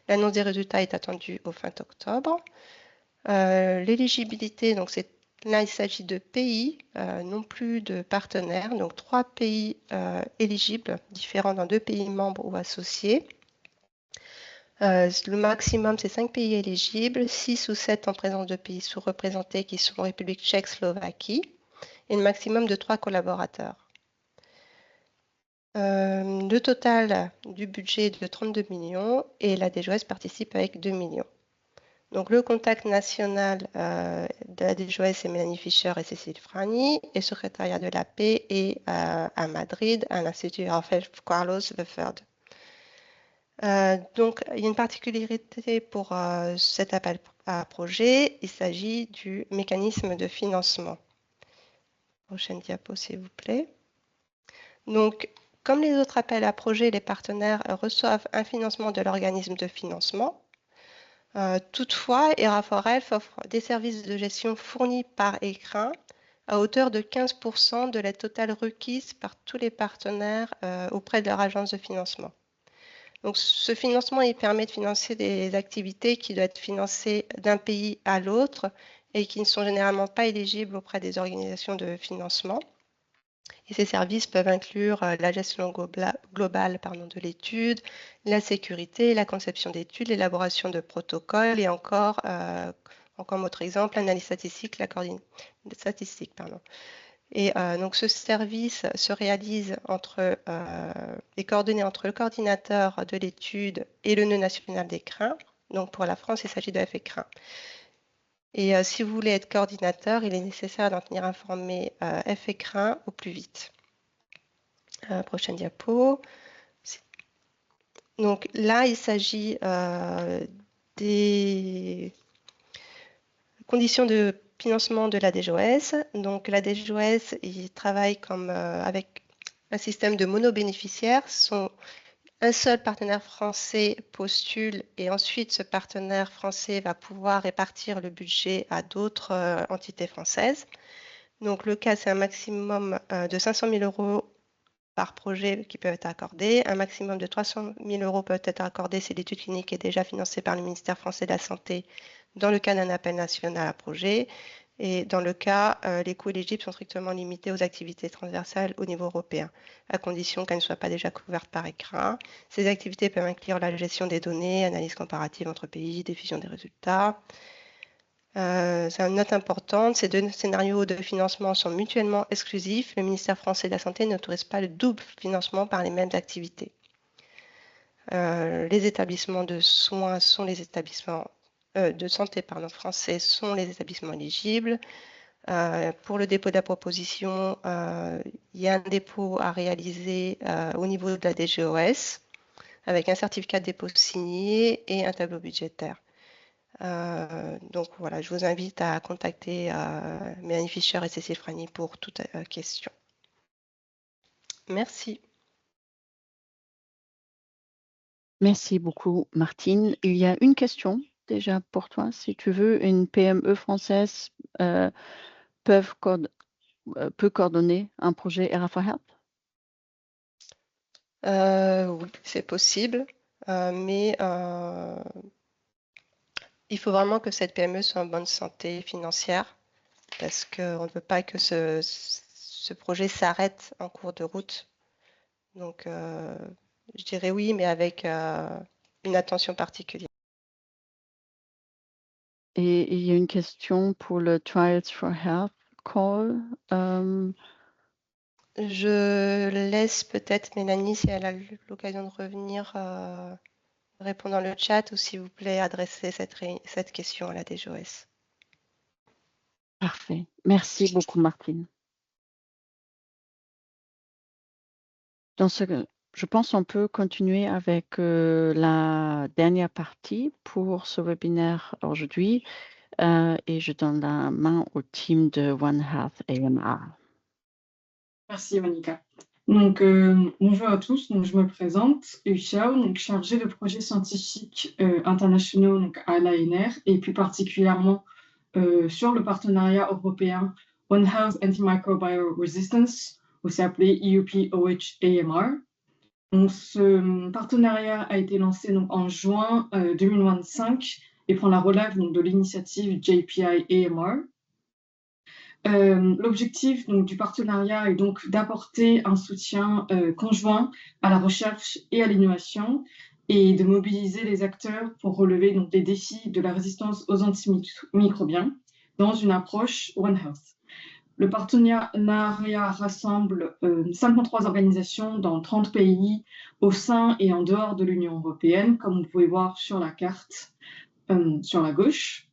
L'annonce des résultats est attendue au fin octobre. L'éligibilité, donc là il s'agit de pays, non plus de partenaires, donc 3 pays éligibles, différents dans 2 pays membres ou associés. Le maximum, c'est 5 pays éligibles, 6 ou 7 en présence de pays sous-représentés qui sont République tchèque, Slovaquie, et le maximum de 3 collaborateurs. Le total du budget est de 32 millions et la DGOS participe avec 2 millions. Donc, le contact national de la DGOS est Mélanie Fischer et Cécile Frani, et le secrétariat de la paix est à Madrid, à l'Institut Rafael Carlos III. Donc, il y a une particularité pour cet appel à projet, il s'agit du mécanisme de financement. Prochaine diapo, s'il vous plaît. Donc, comme les autres appels à projet, les partenaires reçoivent un financement de l'organisme de financement. Toutefois, ERA4Health offre des services de gestion fournis par ECRIN à hauteur de 15% de l'aide totale requise par tous les partenaires auprès de leur agence de financement. Donc, ce financement, il permet de financer des activités qui doivent être financées d'un pays à l'autre et qui ne sont généralement pas éligibles auprès des organisations de financement. Et ces services peuvent inclure la gestion globale de l'étude, la sécurité, la conception d'études, l'élaboration de protocoles et encore autre exemple, l'analyse statistique, Et donc ce service se réalise est coordonné entre le coordinateur de l'étude et le nœud national d'ECRIN. Donc pour la France, il s'agit de FECRIN. Et si vous voulez être coordinateur, il est nécessaire d'en tenir informé FECRIN au plus vite. Prochaine diapo. Donc là, il s'agit des conditions de financement de la DGOS. Donc la DGOS, il travaille avec un système de monobénéficiaires. Un seul partenaire français postule et ensuite ce partenaire français va pouvoir répartir le budget à d'autres entités françaises. Donc le cas, c'est un maximum de 500 000 € par projet qui peuvent être accordés. Un maximum de 300 000 € peuvent être accordés si l'étude clinique est déjà financée par le ministère français de la Santé dans le cas d'un appel national à projet. Et dans le cas, les coûts éligibles sont strictement limités aux activités transversales au niveau européen, à condition qu'elles ne soient pas déjà couvertes par ECRIN. Ces activités peuvent inclure la gestion des données, analyse comparative entre pays, diffusion des résultats. C'est une note importante, ces deux scénarios de financement sont mutuellement exclusifs. Le ministère français de la Santé n'autorise pas le double financement par les mêmes activités. Les établissements de soins sont les établissements de santé français sont les établissements éligibles. Pour le dépôt de la proposition, il y a un dépôt à réaliser au niveau de la DGOS avec un certificat de dépôt signé et un tableau budgétaire. Donc voilà, je vous invite à contacter Mélanie Fischer et Cécile Frani pour toute question. Merci. Merci beaucoup, Martine. Il y a une question déjà pour toi. Si tu veux, une PME française peut coordonner un projet ERA4Health? Oui, c'est possible, mais il faut vraiment que cette PME soit en bonne santé financière parce qu'on ne veut pas que ce projet s'arrête en cours de route. Donc, je dirais oui, mais avec une attention particulière. Et il y a une question pour le Trials for Health call. Je laisse peut-être Mélanie, si elle a l'occasion de revenir, répondre dans le chat ou s'il vous plaît, adresser cette question à la DGOS. Parfait. Merci beaucoup, Martine. Je pense qu'on peut continuer avec la dernière partie pour ce webinaire aujourd'hui. Et je donne la main au team de One Health AMR. Merci, Monica. Donc, bonjour à tous. Donc, je me présente, Xiao, donc chargée de projets scientifiques internationaux donc à l'ANR et plus particulièrement sur le partenariat européen One Health Antimicrobial Resistance, aussi appelé EUP-OH-AMR. Donc, ce partenariat a été lancé donc, en juin 2025 et prend la relève donc, de l'initiative JPI-AMR. L'objectif du partenariat est donc d'apporter un soutien conjoint à la recherche et à l'innovation et de mobiliser les acteurs pour relever donc, les défis de la résistance aux antimicrobiens dans une approche One Health. Le partenariat rassemble 53 organisations dans 30 pays au sein et en dehors de l'Union européenne, comme vous pouvez voir sur la carte. sur la gauche.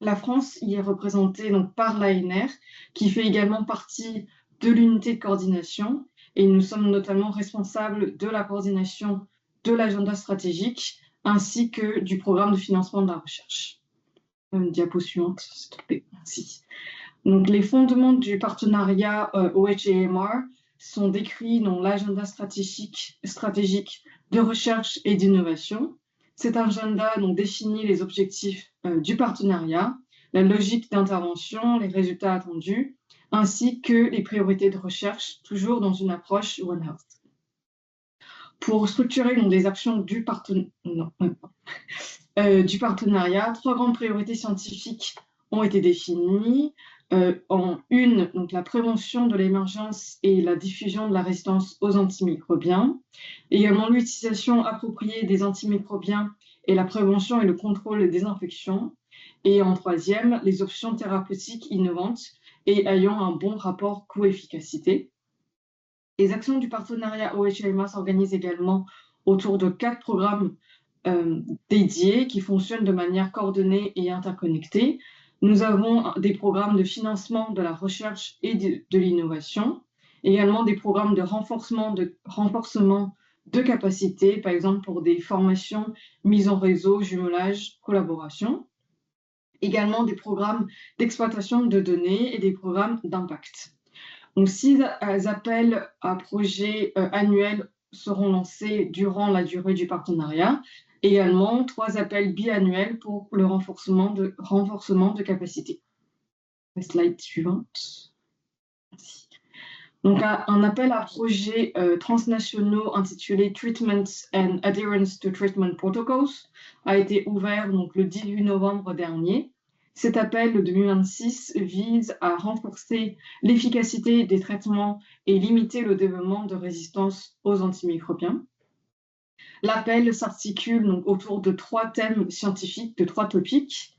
La France y est représentée donc par l'ANR, qui fait également partie de l'unité de coordination, et nous sommes notamment responsables de la coordination de l'agenda stratégique ainsi que du programme de financement de la recherche. Diapo suivante, s'il te plaît. Merci. Donc, les fondements du partenariat OH-AMR sont décrits dans l'agenda stratégique de recherche et d'innovation. Cet agenda donc, définit les objectifs du partenariat, la logique d'intervention, les résultats attendus, ainsi que les priorités de recherche, toujours dans une approche One Health. Pour structurer donc, les actions du partenariat, 3 grandes priorités scientifiques ont été définies. En une, donc la prévention de l'émergence et la diffusion de la résistance aux antimicrobiens, également l'utilisation appropriée des antimicrobiens et la prévention et le contrôle des infections, et en troisième, les options thérapeutiques innovantes et ayant un bon rapport coût-efficacité. Les actions du partenariat OH-AMR s'organisent également autour de 4 programmes dédiés qui fonctionnent de manière coordonnée et interconnectée. Nous avons des programmes de financement de la recherche et de l'innovation, également des programmes de renforcement de capacités, par exemple pour des formations, mise en réseau, jumelage, collaboration. Également des programmes d'exploitation de données et des programmes d'impact. Donc, 6 appels à projets annuels seront lancés durant la durée du partenariat. Également, 3 appels biannuels pour le renforcement de capacité. La slide suivante. Merci. Donc, un appel à projets transnationaux intitulé Treatment and Adherence to Treatment Protocols a été ouvert donc, le 18 novembre dernier. Cet appel de 2026 vise à renforcer l'efficacité des traitements et limiter le développement de résistance aux antimicrobiens. L'appel s'articule donc autour de 3 thèmes scientifiques, de 3 topics.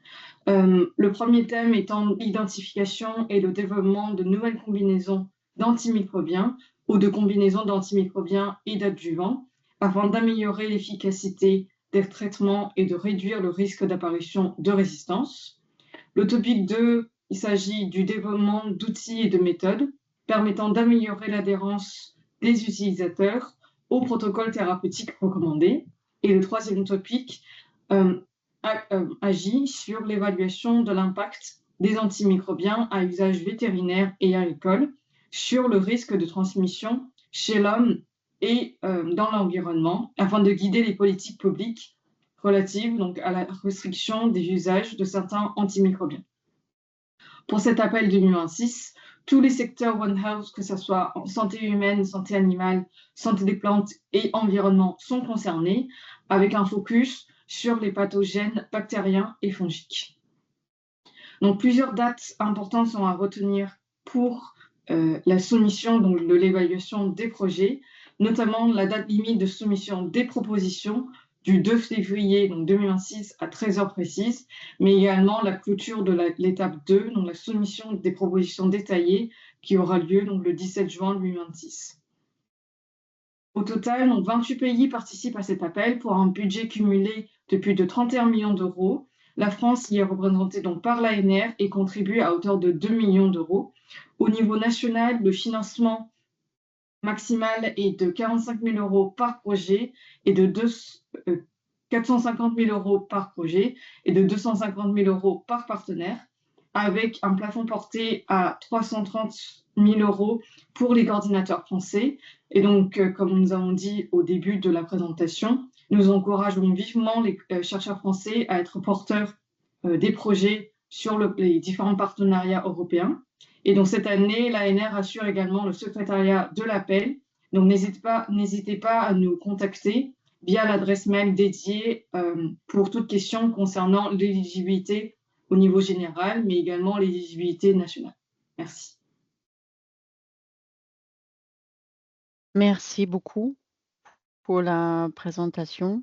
Le premier thème étant l'identification et le développement de nouvelles combinaisons d'antimicrobiens ou de combinaisons d'antimicrobiens et d'adjuvants afin d'améliorer l'efficacité des traitements et de réduire le risque d'apparition de résistance. Le topic 2, il s'agit du développement d'outils et de méthodes permettant d'améliorer l'adhérence des utilisateurs aux protocoles thérapeutiques recommandés. Et le troisième topic agit sur l'évaluation de l'impact des antimicrobiens à usage vétérinaire et agricole sur le risque de transmission chez l'homme et dans l'environnement afin de guider les politiques publiques relatives donc, à la restriction des usages de certains antimicrobiens. Pour cet appel 2026, tous les secteurs One Health, que ce soit en santé humaine, santé animale, santé des plantes et environnement, sont concernés, avec un focus sur les pathogènes bactériens et fongiques. Donc, plusieurs dates importantes sont à retenir pour la soumission donc, de l'évaluation des projets, notamment la date limite de soumission des propositions du 2 février donc 2026 à 13h précise, mais également la clôture de l'étape 2, donc la soumission des propositions détaillées qui aura lieu donc, le 17 juin 2026. Au total, donc, 28 pays participent à cet appel pour un budget cumulé de plus de 31 millions d'euros. La France y est représentée donc, par l'ANR et contribue à hauteur de 2 millions d'euros. Au niveau national, le financement maximal est de 45 000 euros par projet et de 450 000 euros par projet et de 250 000 euros par partenaire, avec un plafond porté à 330 000 euros pour les coordinateurs français. Et donc, comme nous avons dit au début de la présentation, nous encourageons vivement les chercheurs français à être porteurs des projets sur les différents partenariats européens. Et donc, cette année, l'ANR assure également le secrétariat de l'appel. Donc, n'hésitez pas à nous contacter via l'adresse mail dédiée pour toute question concernant l'éligibilité au niveau général, mais également l'éligibilité nationale. Merci. Merci beaucoup pour la présentation.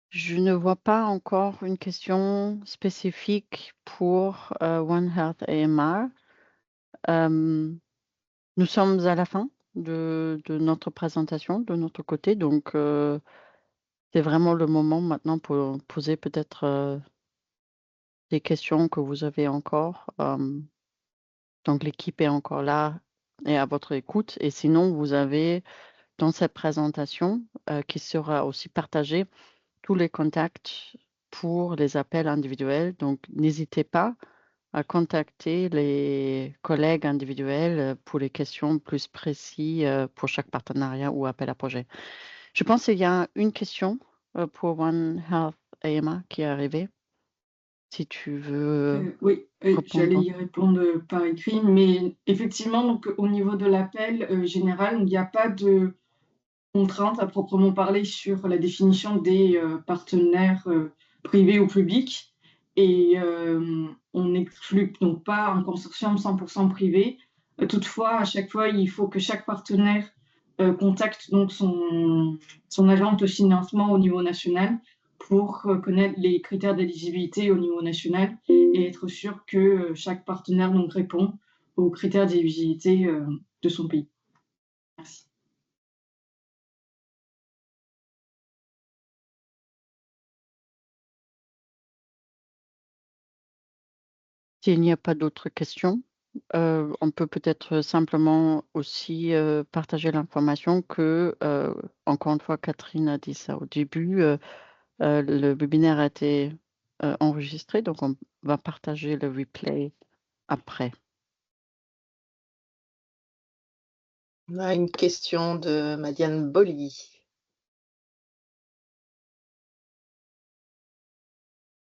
Je ne vois pas encore une question spécifique pour One Health AMR. Nous sommes à la fin de notre présentation, de notre côté. Donc, c'est vraiment le moment maintenant pour poser peut-être des questions que vous avez encore. Donc l'équipe est encore là et à votre écoute. Et sinon, vous avez dans cette présentation qui sera aussi partagée tous les contacts pour les appels individuels. Donc n'hésitez pas à contacter les collègues individuels pour les questions plus précises pour chaque partenariat ou appel à projet. Je pense qu'il y a une question pour One Health AMA qui est arrivée. Si tu veux Oui, j'allais répondre. y répondre par écrit, mais effectivement, donc, au niveau de l'appel général, il n'y a pas de contrainte à proprement parler sur la définition des partenaires privés ou publics. Et on n'exclut donc pas un consortium 100% privé. Toutefois, à chaque fois, il faut que chaque partenaire contacte donc son agence de financement au niveau national pour connaître les critères d'éligibilité au niveau national et être sûr que chaque partenaire donc répond aux critères d'éligibilité de son pays. Merci. S'il n'y a pas d'autres questions, on peut peut-être simplement aussi partager l'information que, encore une fois, Catherine a dit ça au début, le webinaire a été enregistré, donc on va partager le replay après. On a une question de Madiane Bolly.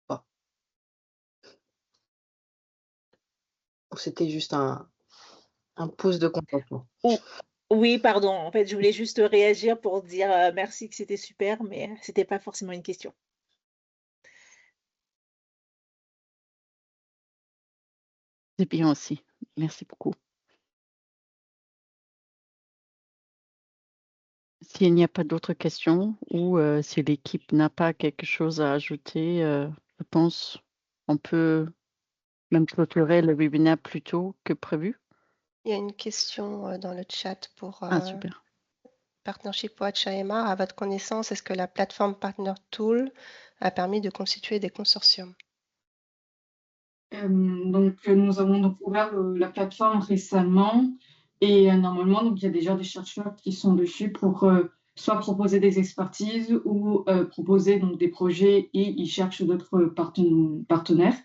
Oh. C'était juste un pouce de contentement. Oui, pardon. En fait, je voulais juste réagir pour dire merci que c'était super, mais c'était pas forcément une question. C'est bien aussi. Merci beaucoup. S'il n'y a pas d'autres questions ou si l'équipe n'a pas quelque chose à ajouter, je pense on peut même clôturer le webinaire plus tôt que prévu. Il y a une question dans le chat pour Super. Partnership Watch AMA. À votre connaissance, est-ce que la plateforme Partner Tool a permis de constituer des consortiums? Donc, nous avons donc ouvert la plateforme récemment et normalement, donc, il y a déjà des chercheurs qui sont dessus pour soit proposer des expertises ou proposer donc, des projets et ils cherchent d'autres partenaires.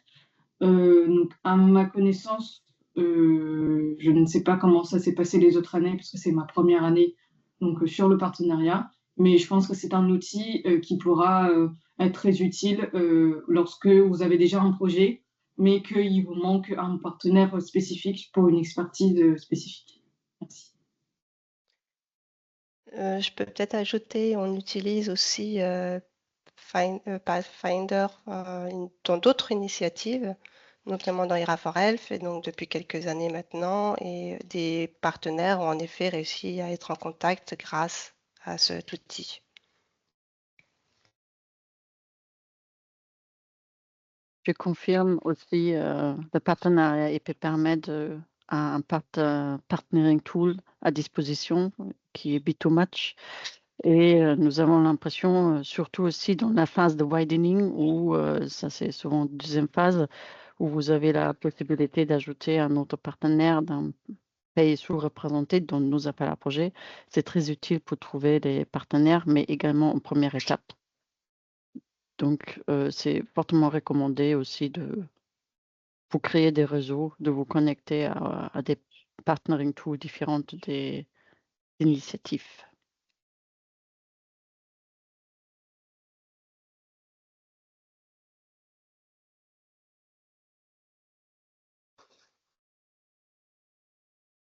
Donc, à ma connaissance, je ne sais pas comment ça s'est passé les autres années puisque c'est ma première année donc, sur le partenariat, mais je pense que c'est un outil qui pourra être très utile lorsque vous avez déjà un projet mais qu'il vous manque un partenaire spécifique pour une expertise spécifique. Merci. Je peux peut-être ajouter, on utilise aussi Pathfinder dans d'autres initiatives, notamment dans ERA4Health, et donc depuis quelques années maintenant, et des partenaires ont en effet réussi à être en contact grâce à cet outil. Je confirme aussi le partenariat et peut permettre un partnering tool à disposition qui est Bitomatch. Et nous avons l'impression, surtout aussi dans la phase de widening, où ça c'est souvent deuxième phase, où vous avez la possibilité d'ajouter un autre partenaire d'un pays sous-représenté dans nos appels à projets. C'est très utile pour trouver des partenaires, mais également en première étape. Donc, c'est fortement recommandé aussi pour créer des réseaux, de vous connecter à des partnering tools différentes des initiatives.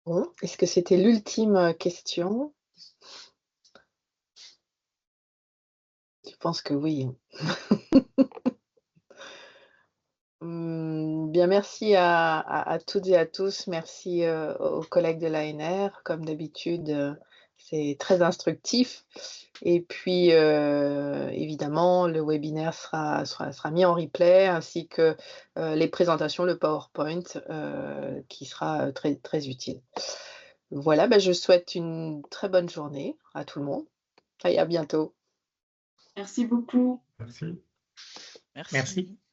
Bon, est-ce que c'était l'ultime question? Je pense que oui. Bien, merci à toutes et à tous. Merci aux collègues de l'ANR. Comme d'habitude, c'est très instructif. Et puis, évidemment, le webinaire sera mis en replay, ainsi que les présentations, le PowerPoint, qui sera très, très utile. Voilà, je souhaite une très bonne journée à tout le monde et à bientôt. Merci beaucoup. Merci. Merci.